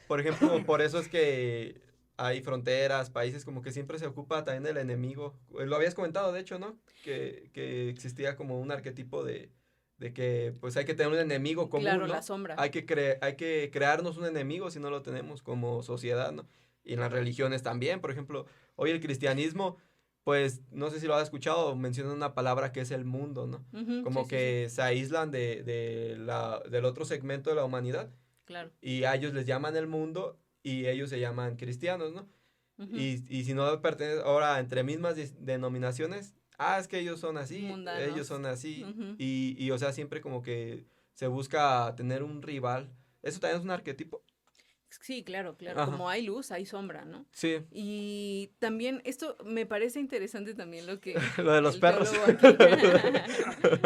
Por ejemplo, por eso es que hay fronteras, países, como que siempre se ocupa también el enemigo. Lo habías comentado, de hecho, ¿no? Que existía como un arquetipo de que pues hay que tener un enemigo común, claro, ¿no? la sombra. Hay que crearnos un enemigo si no lo tenemos como sociedad, ¿no? Y en las religiones también, por ejemplo, hoy el cristianismo, pues, no sé si lo has escuchado, menciona una palabra que es el mundo, ¿no? Como que se aíslan del otro segmento de la humanidad. Claro. Y a ellos les llaman el mundo y ellos se llaman cristianos, ¿no? Y si no pertenecen ahora entre mismas denominaciones, es que ellos son así, mundanos. Ellos son así, y o sea, siempre como que se busca tener un rival. ¿Eso también es un arquetipo? Sí, claro. Ajá. Como hay luz, hay sombra, ¿no? Sí. Y también esto me parece interesante también lo que... lo de los perros.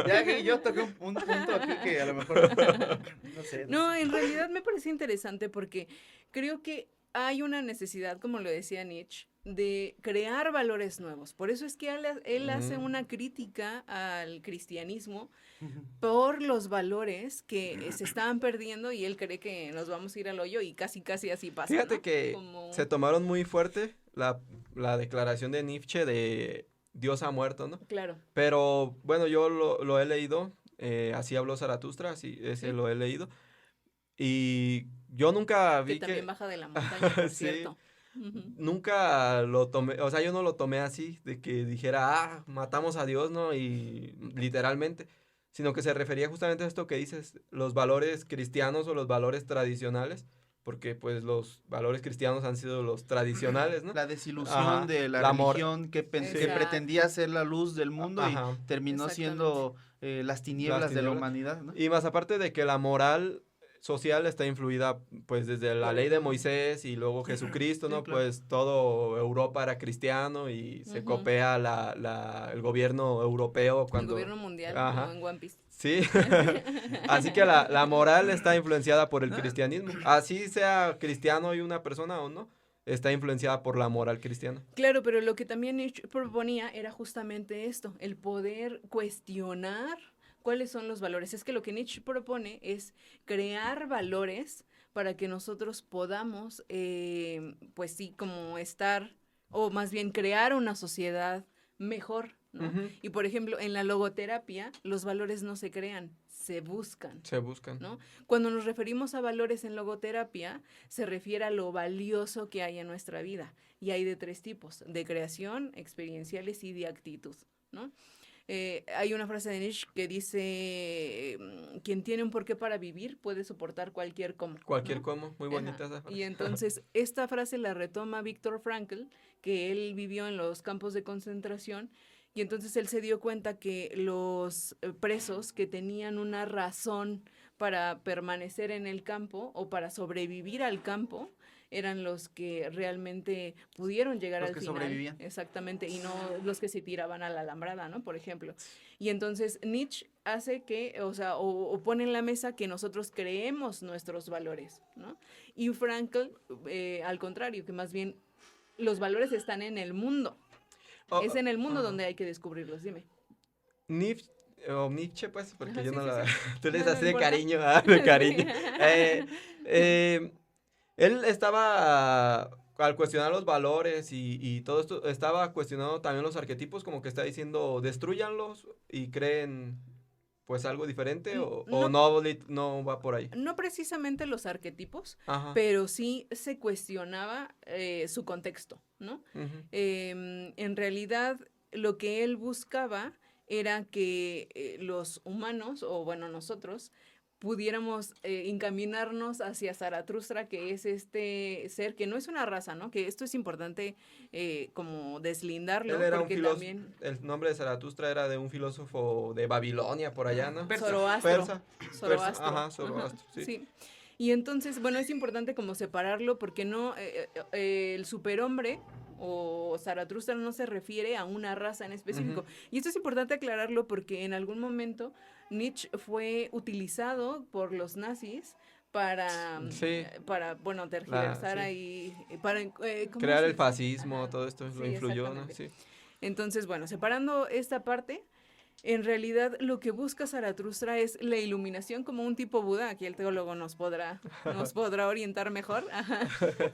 Ya que yo toqué un punto aquí que a lo mejor... No sé. No, en realidad me parece interesante porque creo que hay una necesidad, como lo decía Nietzsche, de crear valores nuevos. Por eso es que él hace una crítica al cristianismo por los valores que se estaban perdiendo y él cree que nos vamos a ir al hoyo y casi así pasa. Fíjate, ¿no? Que se tomaron muy fuerte la declaración de Nietzsche de Dios ha muerto, ¿no? Claro. Pero bueno, yo lo he leído, así habló Zaratustra, ese lo he leído. Y yo nunca vi que también baja de la montaña, por cierto. Nunca lo tomé, o sea, yo no lo tomé así, de que dijera, matamos a Dios, ¿no? Y literalmente, sino que se refería justamente a esto que dices, los valores cristianos o los valores tradicionales, porque pues los valores cristianos han sido los tradicionales, ¿no? La desilusión de la religión que pretendía ser la luz del mundo y terminó siendo las tinieblas de la humanidad, ¿no? Y más aparte de que la moral social está influida pues desde la ley de Moisés y luego Jesucristo, ¿no? Sí, claro. Pues todo Europa era cristiano y se copia el gobierno europeo cuando... El gobierno mundial, como en One Piece. Sí, así que la moral está influenciada por el cristianismo. Así sea cristiano y una persona o no, está influenciada por la moral cristiana. Claro, pero lo que también Nietzsche proponía era justamente esto, el poder cuestionar cuáles son los valores. Es que lo que Nietzsche propone es crear valores para que nosotros podamos, pues sí, como estar, o más bien crear una sociedad mejor, ¿no? Y por ejemplo, en la logoterapia, los valores no se crean, se buscan. Se buscan. ¿No? Cuando nos referimos a valores en logoterapia, se refiere a lo valioso que hay en nuestra vida. Y hay de 3 tipos, de creación, experienciales y de actitud, ¿no? Hay una frase de Nietzsche que dice, quien tiene un porqué para vivir puede soportar cualquier cómo. Cualquier cómo, muy bonita esa frase. Y entonces esta frase la retoma Viktor Frankl, que él vivió en los campos de concentración, y entonces él se dio cuenta que los presos que tenían una razón para permanecer en el campo o para sobrevivir al campo, eran los que realmente pudieron llegar al final. Los que sobrevivían. Exactamente, y no los que se tiraban a la alambrada, ¿no? Por ejemplo. Y entonces Nietzsche hace que, o pone en la mesa que nosotros creemos nuestros valores, ¿no? Y Frankl, al contrario, que más bien los valores están en el mundo. Es en el mundo donde hay que descubrirlos, dime. Nietzsche, pues, porque yo no la... Tú le das así de cariño, de cariño. Él estaba, al cuestionar los valores y todo esto, estaba cuestionando también los arquetipos, como que está diciendo, destrúyanlos y creen, pues, algo diferente, o no va por ahí. No precisamente los arquetipos, pero sí se cuestionaba su contexto, ¿no? En realidad, lo que él buscaba era que los humanos, o bueno, nosotros, pudiéramos encaminarnos hacia Zaratustra, que es este ser que no es una raza, ¿no? Que esto es importante como deslindarlo. Él era porque también... El nombre de Zaratustra era de un filósofo de Babilonia, por allá, ¿no? Zoroastro. Ajá, Zoroastro, sí. Y entonces, bueno, es importante como separarlo porque no, el superhombre o Zaratustra no se refiere a una raza en específico. Y esto es importante aclararlo porque en algún momento Nietzsche fue utilizado por los nazis para bueno, tergiversar ahí, para crear el fascismo, todo esto lo influyó, ¿no? Sí. Entonces, bueno, separando esta parte, en realidad lo que busca Zaratustra es la iluminación como un tipo Buda. Aquí el teólogo nos podrá orientar mejor.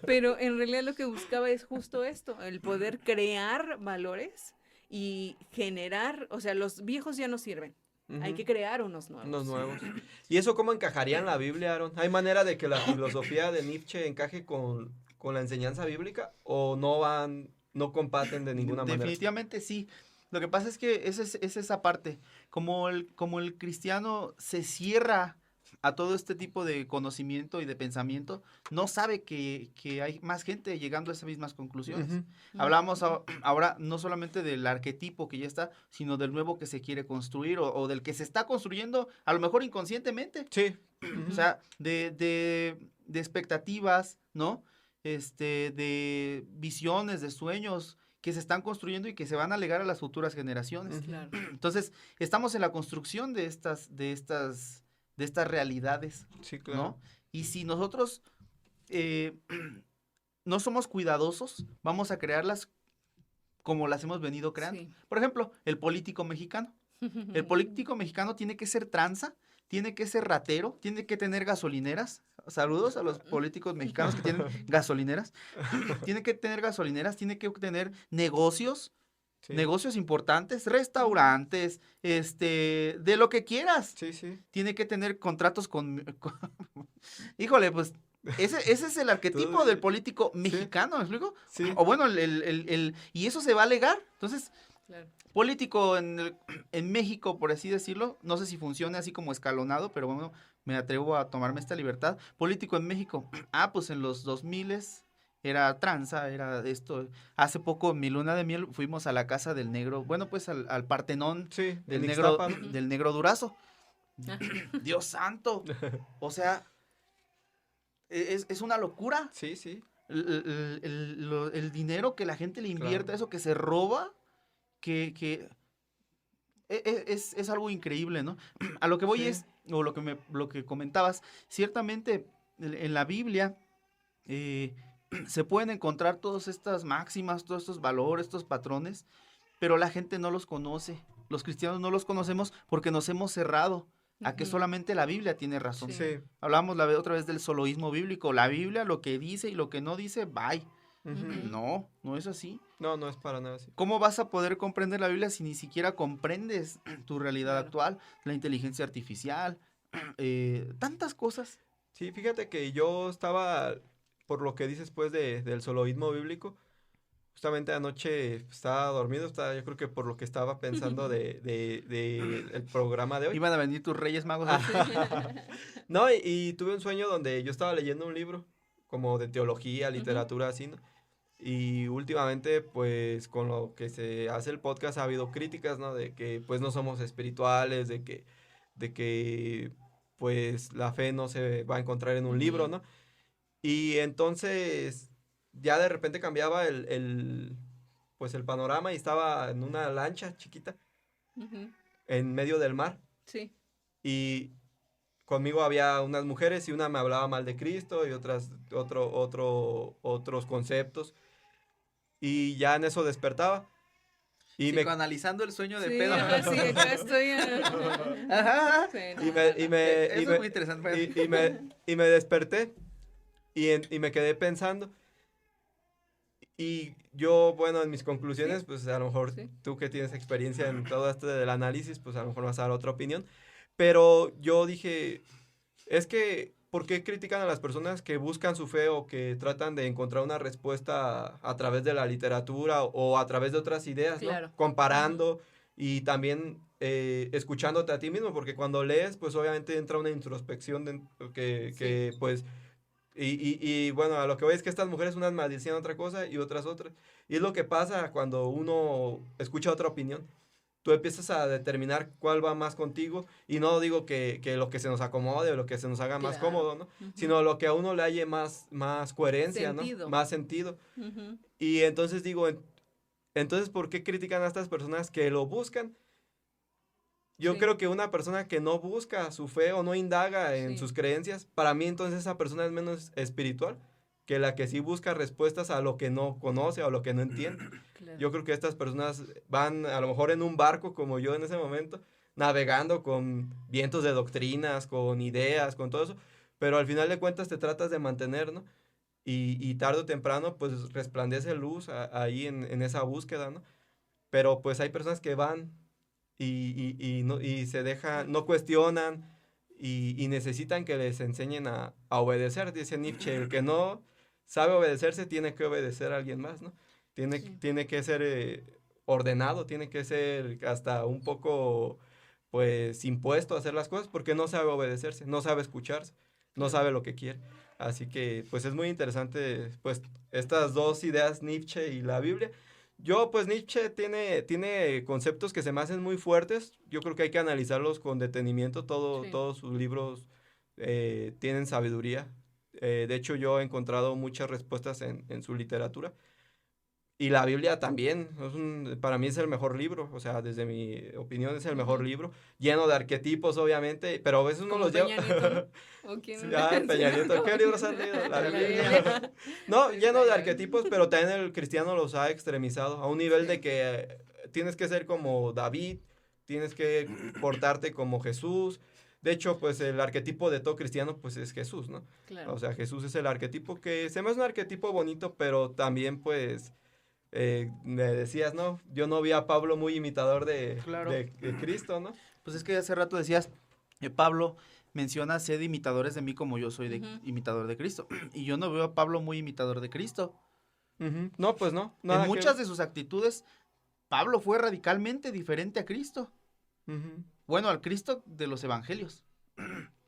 Pero en realidad lo que buscaba es justo esto, el poder crear valores y generar, o sea, los viejos ya no sirven. Hay que crear unos nuevos. ¿Y eso cómo encajaría en la Biblia, Aaron? ¿Hay manera de que la filosofía de Nietzsche encaje con la enseñanza bíblica o no comparten de ninguna manera? Definitivamente sí. Lo que pasa es que es esa parte. Como el cristiano se cierra a todo este tipo de conocimiento y de pensamiento, no sabe que hay más gente llegando a esas mismas conclusiones. Hablamos ahora no solamente del arquetipo que ya está, sino del nuevo que se quiere construir o del que se está construyendo, a lo mejor inconscientemente. Sí. O sea, de expectativas, ¿no? De visiones, de sueños que se están construyendo y que se van a legar a las futuras generaciones. Claro. Entonces, estamos en la construcción de estas realidades, sí, claro, ¿no? Y si nosotros no somos cuidadosos, vamos a crearlas como las hemos venido creando. Sí. Por ejemplo, el político mexicano. El político mexicano tiene que ser tranza, tiene que ser ratero, tiene que tener gasolineras. Saludos a los políticos mexicanos que tienen gasolineras. Tiene que tener gasolineras, tiene que tener negocios. Sí. Negocios importantes, restaurantes, de lo que quieras. Sí, sí. Tiene que tener contratos con... Híjole, pues, ese es el arquetipo del político mexicano, ¿me explico? Sí. O bueno, y eso se va a alegar. Entonces, Claro. Político en México, por así decirlo, no sé si funciona así como escalonado, pero bueno, me atrevo a tomarme esta libertad. Político en México, pues en los 2000 era tranza, era esto. Hace poco, en mi luna de miel, fuimos a la casa del negro, bueno, pues al Partenón Sí, del en negro, Ixtapa, ¿no? del negro Durazo. Dios santo, o sea, es una locura. Sí, sí, El dinero que la gente le invierte, claro. eso que se roba, que es algo increíble, ¿no? A lo que voy Sí. es, o lo que comentabas, ciertamente en la Biblia eh, se pueden encontrar todas estas máximas, todos estos valores, estos patrones, pero la gente no los conoce. Los cristianos no los conocemos porque nos hemos cerrado a que Ujú. solamente la Biblia tiene razón. Sí. Sí. Hablamos otra vez del soloísmo bíblico. La Biblia, lo que dice y lo que no dice, bye. Ujú. No, no es así. No, no es para nada así. ¿Cómo vas a poder comprender la Biblia si ni siquiera comprendes tu realidad Claro. actual, la inteligencia artificial, tantas cosas? Sí, fíjate que yo estaba, por lo que dices pues del soloísmo bíblico, justamente anoche estaba dormido, yo creo que por lo que estaba pensando de el programa de hoy. Iban a venir tus Reyes Magos. ¿Eh? No, y tuve un sueño donde yo estaba leyendo un libro como de teología, literatura, así, ¿no? Y últimamente, pues, con lo que se hace el podcast ha habido críticas, ¿no? De que, pues, no somos espirituales, de que, pues, la fe no se va a encontrar en un libro, ¿no? Y entonces, ya de repente cambiaba pues, el panorama y estaba en una lancha chiquita Ujú. en medio del mar. Sí. Y conmigo había unas mujeres y una me hablaba mal de Cristo y otros conceptos. Y ya en eso despertaba. Y me, Psicoanalizando el sueño de Sí, Pedro. ajá, sí, acá estoy. Ajá. Sí, y me, y me, y Eso me- es muy interesante. Bueno. y me desperté y me quedé pensando. Y yo, bueno, en mis conclusiones, Sí. pues a lo mejor Sí. tú que tienes experiencia en todo esto del análisis, pues a lo mejor vas a dar otra opinión. Pero yo dije, es que, ¿por qué critican a las personas que buscan su fe o que tratan de encontrar una respuesta a través de la literatura o a través de otras ideas, ¿no? Claro. Comparando y también escuchándote a ti mismo, porque cuando lees, pues obviamente entra una introspección que pues... Y bueno, a lo que voy es que estas mujeres unas me decían otra cosa y otras otras. Y es lo que pasa cuando uno escucha otra opinión. Tú empiezas a determinar cuál va más contigo y no digo que lo que se nos acomode o lo que se nos haga más Claro. cómodo, ¿no? Ujú. Sino lo que a uno le halle más coherencia, Sentido. ¿no? Más sentido. Ujú. Y entonces digo, entonces, ¿por qué critican a estas personas que lo buscan? Yo Sí. creo que una persona que no busca su fe o no indaga en Sí. sus creencias, para mí entonces esa persona es menos espiritual que la que sí busca respuestas a lo que no conoce o a lo que no entiende. Claro. Yo creo que estas personas van a lo mejor en un barco como yo en ese momento, navegando con vientos de doctrinas, con ideas, con todo eso, pero al final de cuentas te tratas de mantener, ¿no? Y tarde o temprano pues resplandece luz ahí en esa búsqueda, ¿no? Pero pues hay personas que van y se dejan, no cuestionan y necesitan que les enseñen a obedecer, dice Nietzsche, el que no sabe obedecerse tiene que obedecer a alguien más, ¿no? Sí. Tiene que ser ordenado, tiene que ser hasta un poco, pues, impuesto a hacer las cosas porque no sabe obedecerse, no sabe escucharse, no Claro. sabe lo que quiere. Así que, pues, es muy interesante, pues, estas dos ideas, Nietzsche y la Biblia. Yo, pues, Nietzsche tiene conceptos que se me hacen muy fuertes. Yo creo que hay que analizarlos con detenimiento. Sí. Todos sus libros tienen sabiduría. De hecho, yo he encontrado muchas respuestas en su literatura. Y la Biblia también, para mí es el mejor libro, o sea, desde mi opinión es el mejor Ujú. libro, lleno de arquetipos, obviamente, pero a veces uno Como los lleva... Peña Nieto, ¿no? ¿O quién? Sí, Peña Sí, Nieto, como ¿qué libros has que- leído? La La Biblia. Biblia. No, Sí, lleno de está bien. arquetipos, pero también el cristiano los ha extremizado a un nivel Sí. de que tienes que ser como David, tienes que portarte como Jesús. De hecho, pues el arquetipo de todo cristiano, pues es Jesús, ¿no? Claro. O sea, Jesús es el arquetipo que se me hace un arquetipo bonito, pero también, pues, me decías, ¿no? Yo no vi a Pablo muy imitador Claro. de Cristo, ¿no? Pues es que hace rato decías, Pablo menciona, sed imitadores de mí como yo soy Ujú. imitador de Cristo. Y yo no veo a Pablo muy imitador de Cristo. No, pues no. Nada En que muchas ver. de sus actitudes Pablo fue radicalmente diferente a Cristo. Ujú. Bueno, al Cristo de los evangelios.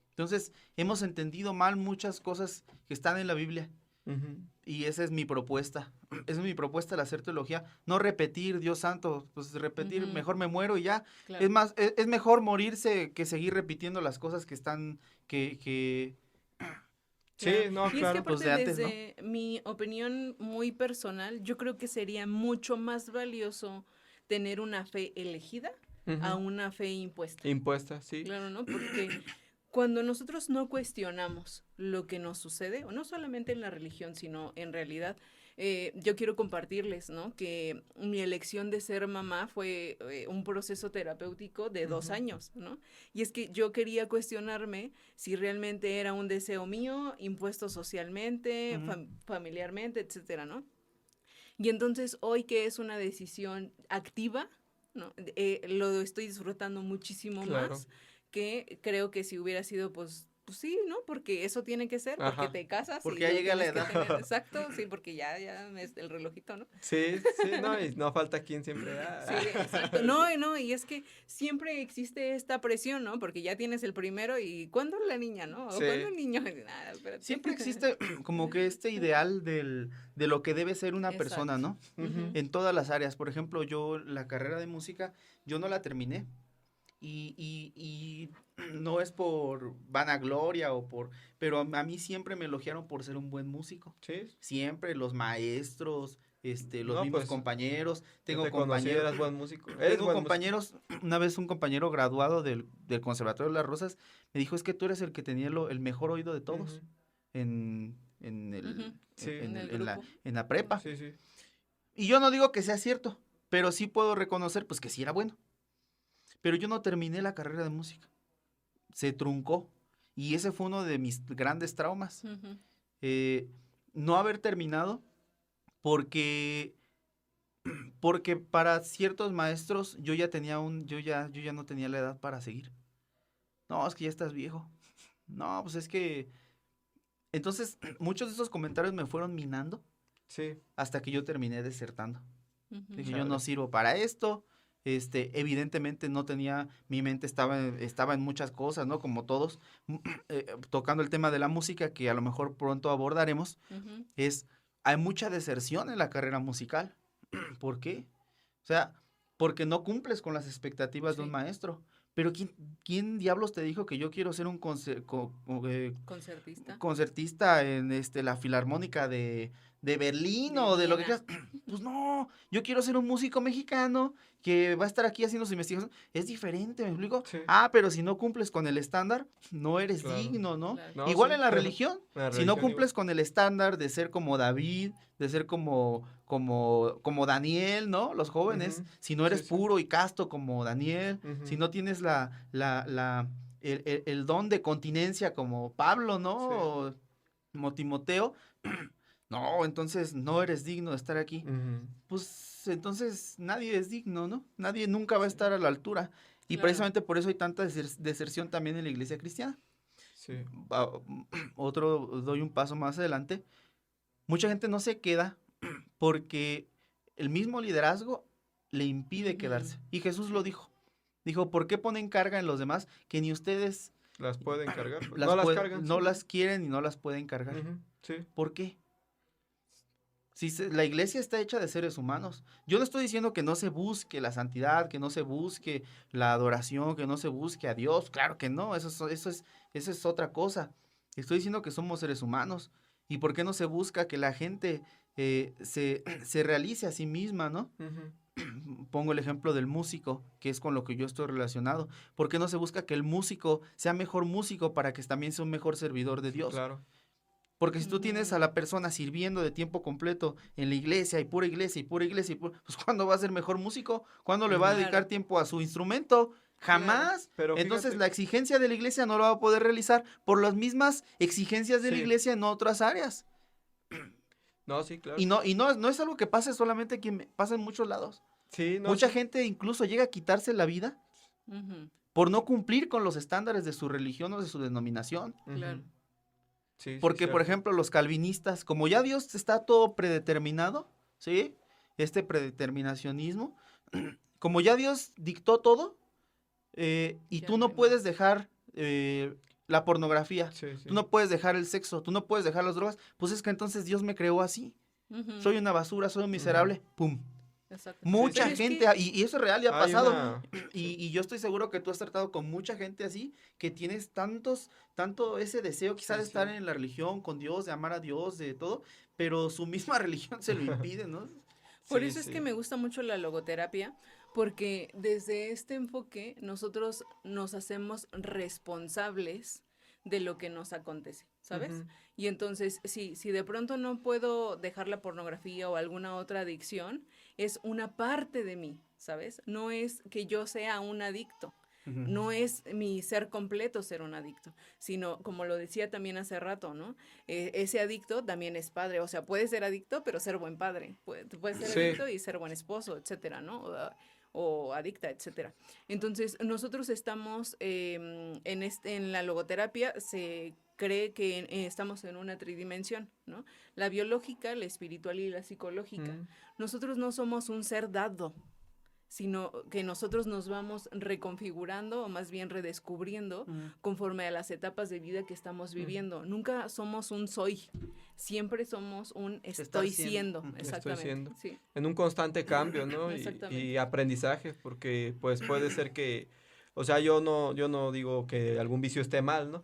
Entonces, hemos entendido mal muchas cosas que están en la Biblia. Ujú. Y esa es mi propuesta. Esa es mi propuesta al hacer teología. No repetir, Dios santo, pues repetir, mejor me muero y ya. Claro. Es más, es mejor morirse que seguir repitiendo las cosas que están, que Sí, Claro. no, Y es que claro. aparte, Pues de antes, ¿no? desde mi opinión muy personal, yo creo que sería mucho más valioso tener una fe elegida a Ujú. una fe impuesta. Impuesta, sí. Claro, ¿no? Porque cuando nosotros no cuestionamos lo que nos sucede, o no solamente en la religión, sino en realidad, yo quiero compartirles, ¿no? Que mi elección de ser mamá fue un proceso terapéutico de 2 Ujú. años, ¿no? Y es que yo quería cuestionarme si realmente era un deseo mío, impuesto socialmente, Ujú. familiarmente, etcétera, ¿no? Y entonces hoy que es una decisión activa, ¿no? Lo estoy disfrutando muchísimo Claro. más que creo que si hubiera sido, pues sí, ¿no? Porque eso tiene que ser, porque Ajá. te casas Porque y ya lo llega la tienes que edad. tener. Exacto, sí, porque ya es el relojito, ¿no? Sí, sí, no, y no falta quien siempre. Sí, exacto. No, y es que siempre existe esta presión, ¿no? Porque ya tienes el primero y ¿cuándo la niña, no? O Sí. ¿cuándo el niño? Nada, espérate. Siempre existe como que este ideal de lo que debe ser una persona, Exacto. ¿no? Ujú. En todas las áreas. Por ejemplo, yo la carrera de música, yo no la terminé. Y no es por vanagloria pero a mí siempre me elogiaron por ser un buen músico. Sí. Siempre los maestros, los No, mismos pues, compañeros. yo Tengo te conocí, compañeros. eras buen músico. Eres Tengo buen músico. compañeros, una vez un compañero graduado del Conservatorio de las Rosas me dijo, es que tú eres el que tenía el mejor oído de todos Ujú. en el, Ujú. Sí. En el en grupo. la prepa. Sí, sí. Y yo no digo que sea cierto, pero sí puedo reconocer pues que sí era bueno. Pero yo no terminé la carrera de música. Se truncó. Y ese fue uno de mis grandes traumas. Ujú. No haber terminado porque para ciertos maestros yo ya no tenía la edad para seguir. No, es que ya estás viejo. No, pues es que entonces muchos de esos comentarios me fueron minando Sí. hasta que yo terminé desertando. Ujú. Dije, yo no Chale. sirvo para esto. Evidentemente no tenía, mi mente estaba en muchas cosas, ¿no? Como todos, tocando el tema de la música, que a lo mejor pronto abordaremos, Ujú. hay mucha deserción en la carrera musical. ¿Por qué? O sea, porque no cumples con las expectativas de un Sí. maestro. Pero ¿quién diablos te dijo que yo quiero ser un Concertista. concertista en la Filarmónica de Berlín De o de lo que Viena. quieras? Pues no, yo quiero ser un músico mexicano que va a estar aquí haciendo sus investigaciones. Es diferente, ¿me explico? Sí. Pero si no cumples con el estándar, no eres Claro. digno, ¿no? Claro. No, Igual sí. en la religión, La si no religión cumples igual. con el estándar de ser como David, de ser como Daniel, ¿no? Los jóvenes, Ujú. si no Sí, eres sí. puro y casto como Daniel, si Ujú. no tienes el don de continencia como Pablo, ¿no? Sí. O como Timoteo, no, entonces no eres digno de estar aquí. Ujú. Pues entonces nadie es digno, ¿no? Nadie nunca va a Sí. estar a la altura. Y Claro. precisamente por eso hay tanta deserción también en la iglesia cristiana. Sí. Doy un paso más adelante. Mucha gente no se queda porque el mismo liderazgo le impide Ujú. quedarse. Y Jesús Sí. lo dijo. Dijo, ¿por qué ponen carga en los demás que ni ustedes Las pueden cargar. No las cargan. no Sí. las quieren y no las pueden cargar? Ujú. Sí. ¿Por qué? Si la iglesia está hecha de seres humanos. Yo no estoy diciendo que no se busque la santidad, que no se busque la adoración, que no se busque a Dios. Claro que no, eso es otra cosa. Estoy diciendo que somos seres humanos. ¿Y por qué no se busca que la gente se realice a sí misma, ¿no? Ujú. Pongo el ejemplo del músico, que es con lo que yo estoy relacionado. ¿Por qué no se busca que el músico sea mejor músico para que también sea un mejor servidor de Sí, Dios? claro. Porque si tú tienes a la persona sirviendo de tiempo completo en la iglesia y pura iglesia y pura iglesia, pues ¿cuándo va a ser mejor músico? ¿Cuándo le va a Ujú. dedicar Claro. tiempo a su instrumento? Jamás. Pero Entonces fíjate. la exigencia de la iglesia no lo va a poder realizar por las mismas exigencias de la Sí. iglesia en otras áreas. No, sí, claro. No es algo que pase solamente aquí, pasa en muchos lados. Sí, no, Mucha sí. gente incluso llega a quitarse la vida Ujú. por no cumplir con los estándares de su religión o de su denominación. Ujú. Claro. Sí, sí, Porque, por cierto. ejemplo, los calvinistas, como ya Dios está todo predeterminado, ¿sí? Este predeterminacionismo, como ya Dios dictó todo, y Ya tú no no hay puedes más. dejar la pornografía, Sí, sí. tú no puedes dejar el sexo, tú no puedes dejar las drogas, pues es que entonces Dios me creó así. Ujú, Soy una basura, soy un miserable, ¡pum! exacto. Sí, Mucha Pero sí. es gente, que, y eso es real y ha Hay pasado. una... Sí. Y yo estoy seguro que tú has tratado con mucha gente así, que tienes tanto ese deseo quizá Sí, de estar sí. en la religión, con Dios, de amar a Dios, de todo, pero su misma religión se lo impide, ¿no? por Sí, eso es que sí. me gusta mucho la logoterapia, porque desde este enfoque nosotros nos hacemos responsables de lo que nos acontece, ¿sabes? Ujú. Y entonces, si de pronto no puedo dejar la pornografía o alguna otra adicción, es una parte de mí, ¿sabes? No es que yo sea un adicto. Ujú. No es mi ser completo ser un adicto, sino, como lo decía también hace rato, ¿no? Ese adicto también es padre, o sea, puede ser adicto, pero ser buen padre, puede ser Sí. adicto y ser buen esposo, etcétera, ¿no? O adicta, etcétera. Entonces, nosotros estamos en la logoterapia, se cree que estamos en una tridimensión, ¿no? La biológica, la espiritual y la psicológica. Mm. Nosotros no somos un ser dado, sino que nosotros nos vamos reconfigurando o más bien redescubriendo Ujú. conforme a las etapas de vida que estamos Ujú. viviendo. Nunca somos un soy, siempre somos un Estar estoy siendo. siendo, Ujú. Estoy exactamente, siendo. sí, En un constante cambio, ¿no? Y exactamente. aprendizaje, porque pues puede ser que, o sea, yo no digo que algún vicio esté mal, ¿no?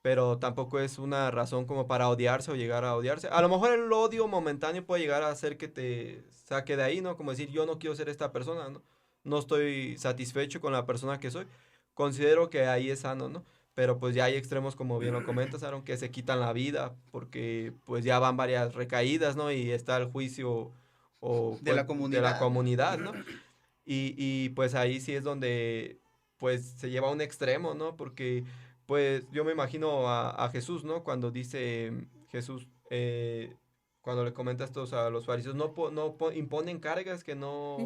Pero tampoco es una razón como para odiarse o llegar a odiarse. A lo mejor el odio momentáneo puede llegar a hacer que te saque de ahí, ¿no? Como decir, yo no quiero ser esta persona, ¿no? No estoy satisfecho con la persona que soy. Considero que ahí es sano, ¿no? Pero pues ya hay extremos, como bien lo comentas, Aaron, que se quitan la vida porque pues ya van varias recaídas, ¿no? Y está el juicio o De pues, la de la comunidad. comunidad, ¿no? Y pues ahí sí es donde pues se lleva a un extremo, ¿no? Porque pues yo me imagino a Jesús, ¿no? Cuando dice Jesús, cuando le comenta esto a los fariseos, imponen cargas que no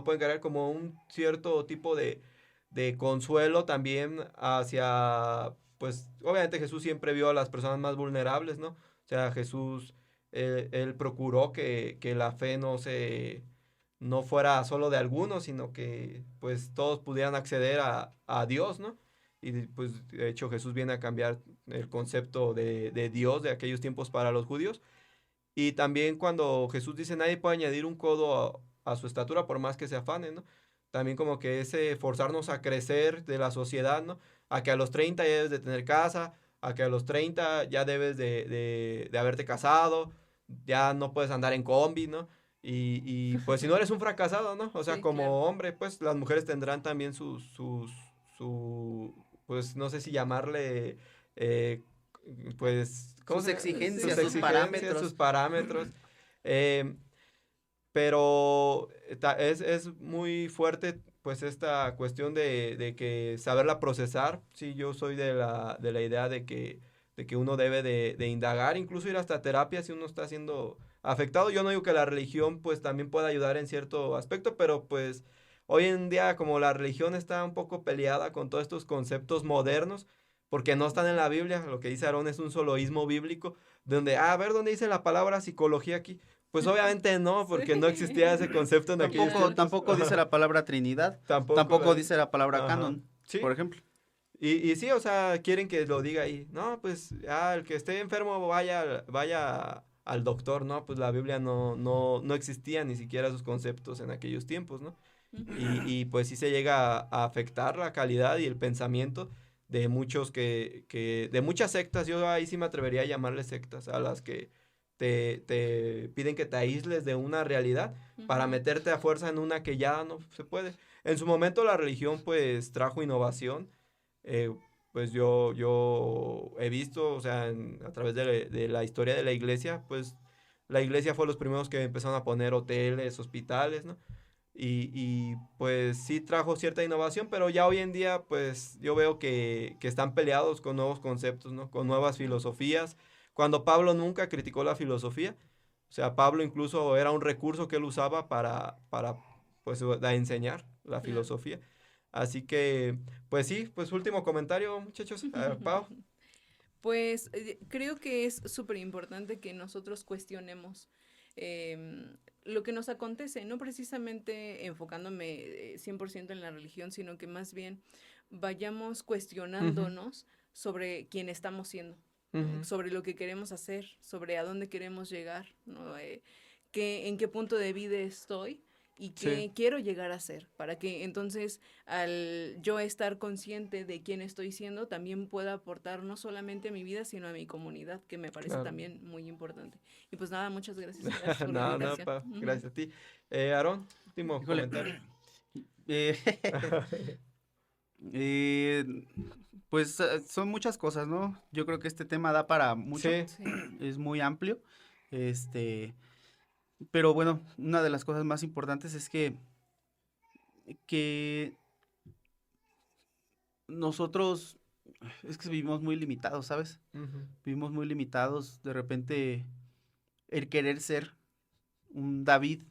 pueden cargar, como un cierto tipo de consuelo también hacia, pues obviamente Jesús siempre vio a las personas más vulnerables, ¿no? O sea, Jesús, él procuró que la fe no fuera solo de algunos, sino que pues todos pudieran acceder a Dios, ¿no? Y pues de hecho Jesús viene a cambiar el concepto de Dios de aquellos tiempos para los judíos. Y también cuando Jesús dice nadie puede añadir un codo a su estatura por más que se afane, ¿no? También como que ese forzarnos a crecer de la sociedad, ¿no? A que a los 30 ya debes de tener casa, a que a los 30 ya debes de haberte casado, ya no puedes andar en combi, ¿no? Pues si no eres un fracasado, ¿no? O sea, Sí, claro. como hombre, pues las mujeres tendrán también pues no sé si llamarle, eh, pues, ¿cómo Sus se exigencias, sus sus exigencias, sus parámetros. parámetros. em, pero es muy fuerte, pues, esta cuestión de que saberla procesar. Sí, yo soy de la idea de que uno debe de indagar, incluso ir hasta terapia si uno está siendo afectado. Yo no digo que la religión, pues, también pueda ayudar en cierto aspecto, pero, pues, hoy en día, como la religión está un poco peleada con todos estos conceptos modernos, porque no están en la Biblia, lo que dice Aarón es un soloísmo bíblico, donde, a ver, ¿dónde dice la palabra psicología aquí? Pues obviamente no, porque no existía ese Sí, concepto en aquellos Tampoco, claro. tiempos. tampoco dice la palabra Trinidad, Tampoco tampoco dice la palabra Ajá. canon, Sí. por ejemplo. Y sí, o sea, quieren que lo diga ahí. No, pues, el que esté enfermo vaya al doctor, ¿no? Pues la Biblia no existía ni siquiera sus conceptos en aquellos tiempos, ¿no? Y pues sí se llega a afectar la calidad y el pensamiento de muchos de muchas sectas. Yo ahí sí me atrevería a llamarles sectas, a las que te piden que te aísles de una realidad para Ujú. meterte a fuerza en una que ya no se puede. En su momento la religión pues trajo innovación. Pues yo he visto, o sea, a través de la historia de la iglesia, pues la iglesia fue los primeros que empezaron a poner hoteles, hospitales, ¿no? Pues sí trajo cierta innovación, pero ya hoy en día pues yo veo que están peleados con nuevos conceptos, ¿no? Con nuevas Sí. filosofías. Cuando Pablo nunca criticó la filosofía, o sea, Pablo incluso era un recurso que él usaba para pues enseñar la Claro. filosofía. Así que, pues sí, pues último comentario, muchachos. A ver, Pau. Pues creo que es súper importante que nosotros cuestionemos lo que nos acontece, no precisamente enfocándome 100% en la religión, sino que más bien vayamos cuestionándonos sobre quién estamos siendo, sobre lo que queremos hacer, sobre a dónde queremos llegar, ¿no? En qué punto de vida estoy y qué quiero llegar a ser, para que entonces al yo estar consciente de quién estoy siendo, también pueda aportar no solamente a mi vida, sino a mi comunidad, que me parece también muy importante. Y pues nada, muchas gracias por la invitación. Gracias a ti. Aarón, último comentario. Pues son muchas cosas, ¿no? Yo creo que este tema da para mucho, es muy amplio, pero bueno, una de las cosas más importantes es que nosotros, es que vivimos muy limitados, ¿sabes? Vivimos muy limitados, de repente el querer ser un David,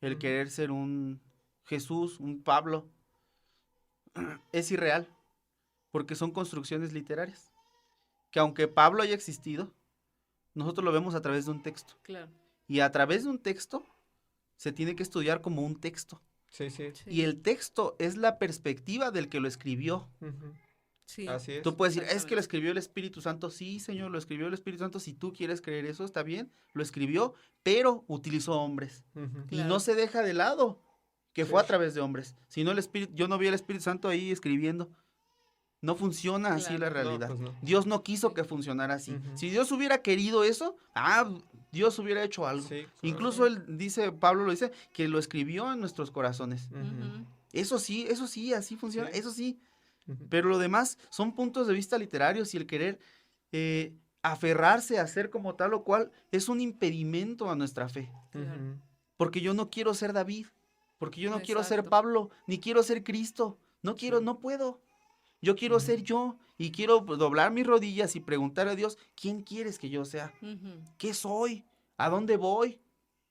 el querer ser un Jesús, un Pablo, es irreal, porque son construcciones literarias, que aunque Pablo haya existido, nosotros lo vemos a través de un texto. Claro. Y a través de un texto se tiene que estudiar como un texto. Sí. Y el texto es la perspectiva del que lo escribió. Sí. Así es. Tú puedes decir, es que lo escribió el Espíritu Santo. Sí, Señor, lo escribió el Espíritu Santo. Si tú quieres creer eso, está bien. Lo escribió, pero utilizó hombres. Y no se deja de lado que fue a través de hombres. Si no, yo no vi al Espíritu Santo ahí escribiendo. No funciona así la realidad. No, pues no. Dios no quiso que funcionara así. Si Dios hubiera querido eso, Dios hubiera hecho algo. Sí, Incluso Pablo lo dice, que lo escribió en nuestros corazones. Eso sí, así funciona, eso sí. Pero lo demás son puntos de vista literarios y el querer aferrarse a ser como tal o cual es un impedimento a nuestra fe. Porque yo no quiero ser David, porque yo no quiero ser Pablo, ni quiero ser Cristo. No quiero, no puedo. Yo quiero ser yo y quiero doblar mis rodillas y preguntar a Dios, ¿quién quieres que yo sea? ¿Qué soy? ¿A dónde voy?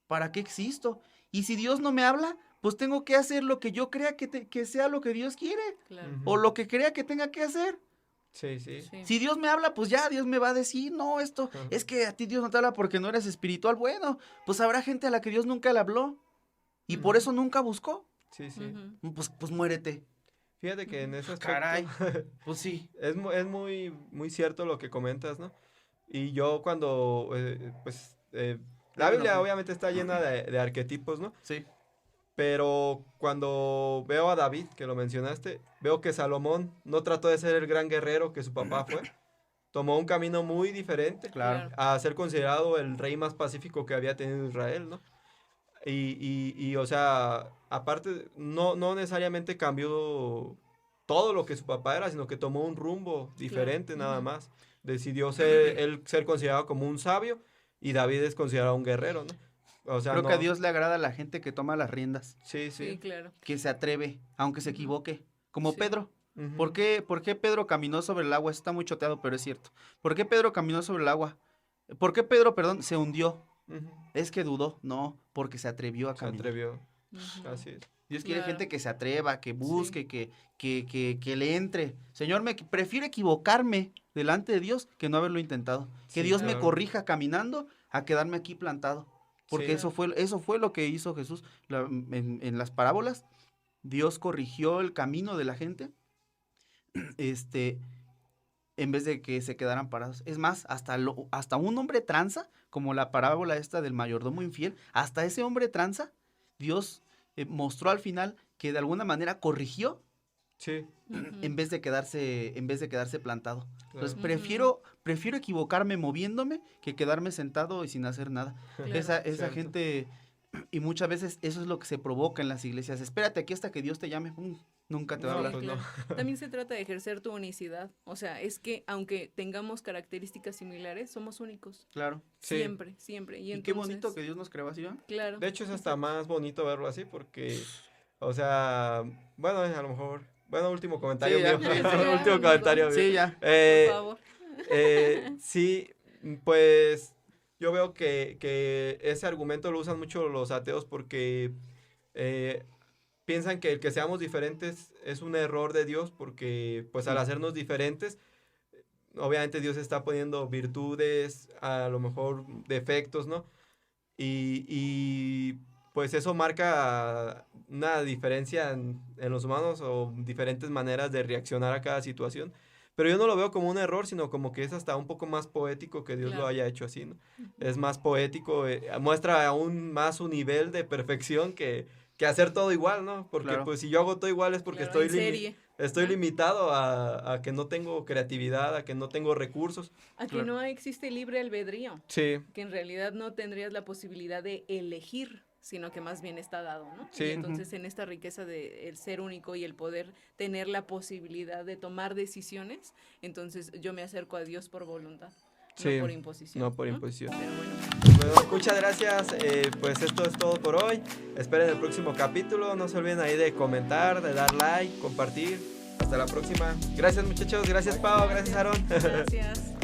¿Para qué existo? Y si Dios no me habla, pues tengo que hacer lo que yo crea que sea lo que Dios quiere. O lo que crea que tenga que hacer. Sí. Si Dios me habla, pues ya, Dios me va a decir, no, esto, es que a ti Dios no te habla porque no eres espiritual. Bueno, pues habrá gente a la que Dios nunca le habló y por eso nunca buscó. Sí. Pues muérete. Fíjate que en ese aspecto, caray, pues sí. Es muy, muy cierto lo que comentas, ¿no? Y yo cuando, la Biblia obviamente está llena de arquetipos, ¿no? Sí. Pero cuando veo a David, que lo mencionaste, veo que Salomón no trató de ser el gran guerrero que su papá fue. Tomó un camino muy diferente a ser considerado el rey más pacífico que había tenido Israel, ¿no? Y o sea, aparte, no necesariamente cambió todo lo que su papá era, sino que tomó un rumbo diferente nada más. Decidió ser considerado como un sabio y David es considerado un guerrero, ¿no? O sea, creo que a Dios le agrada a la gente que toma las riendas. Sí, claro. Que se atreve, aunque se equivoque. Como Pedro. ¿Por qué Pedro caminó sobre el agua? Eso está muy choteado, pero es cierto. ¿Por qué Pedro caminó sobre el agua? ¿Por qué Pedro, se hundió? Es que dudó, no, porque se atrevió a caminar. Se atrevió, así es. Dios quiere gente que se atreva, que busque, que le entre. Señor, prefiero equivocarme delante de Dios que no haberlo intentado. Que Dios me corrija caminando a quedarme aquí plantado. Porque eso fue lo que hizo Jesús en las parábolas. Dios corrigió el camino de la gente, en vez de que se quedaran parados. Es más, hasta un hombre tranza, como la parábola esta del mayordomo infiel, hasta ese hombre tranza, Dios mostró al final que de alguna manera corrigió, en vez de quedarse plantado. Claro. Entonces prefiero equivocarme moviéndome que quedarme sentado y sin hacer nada. Claro, esa gente, y muchas veces eso es lo que se provoca en las iglesias. Espérate aquí hasta que Dios te llame. Nunca te va a hablar. Claro. También se trata de ejercer tu unicidad. O sea, es que aunque tengamos características similares, somos únicos. Claro. Siempre. Y entonces, qué bonito que Dios nos creó así, ¿no? Claro. De hecho, es hasta más bonito verlo así porque, o sea, bueno, a lo mejor, último comentario mío. Último comentario mío. Sí, ya. Por favor. Sí, pues yo veo que ese argumento lo usan mucho los ateos porque piensan que el que seamos diferentes es un error de Dios porque pues al hacernos diferentes, obviamente Dios está poniendo virtudes, a lo mejor defectos, ¿no? y pues eso marca una diferencia en los humanos o diferentes maneras de reaccionar a cada situación. Pero yo no lo veo como un error, sino como que es hasta un poco más poético que Dios lo haya hecho así, ¿no? Es más poético, muestra aún más su nivel de perfección que hacer todo igual, ¿no? Porque pues si yo hago todo igual es porque estoy limitado a que no tengo creatividad, a que no tengo recursos. A que no existe libre albedrío. Sí. Que en realidad no tendrías la posibilidad de elegir, sino que más bien está dado, ¿no? Sí. Y entonces en esta riqueza de el ser único y el poder tener la posibilidad de tomar decisiones, entonces yo me acerco a Dios por voluntad, no por imposición. No por imposición. Pero bueno. Bueno, muchas gracias, pues esto es todo por hoy. Esperen el próximo capítulo, no se olviden ahí de comentar, de dar like, compartir. Hasta la próxima. Gracias muchachos, gracias Pau, gracias Aaron. Gracias.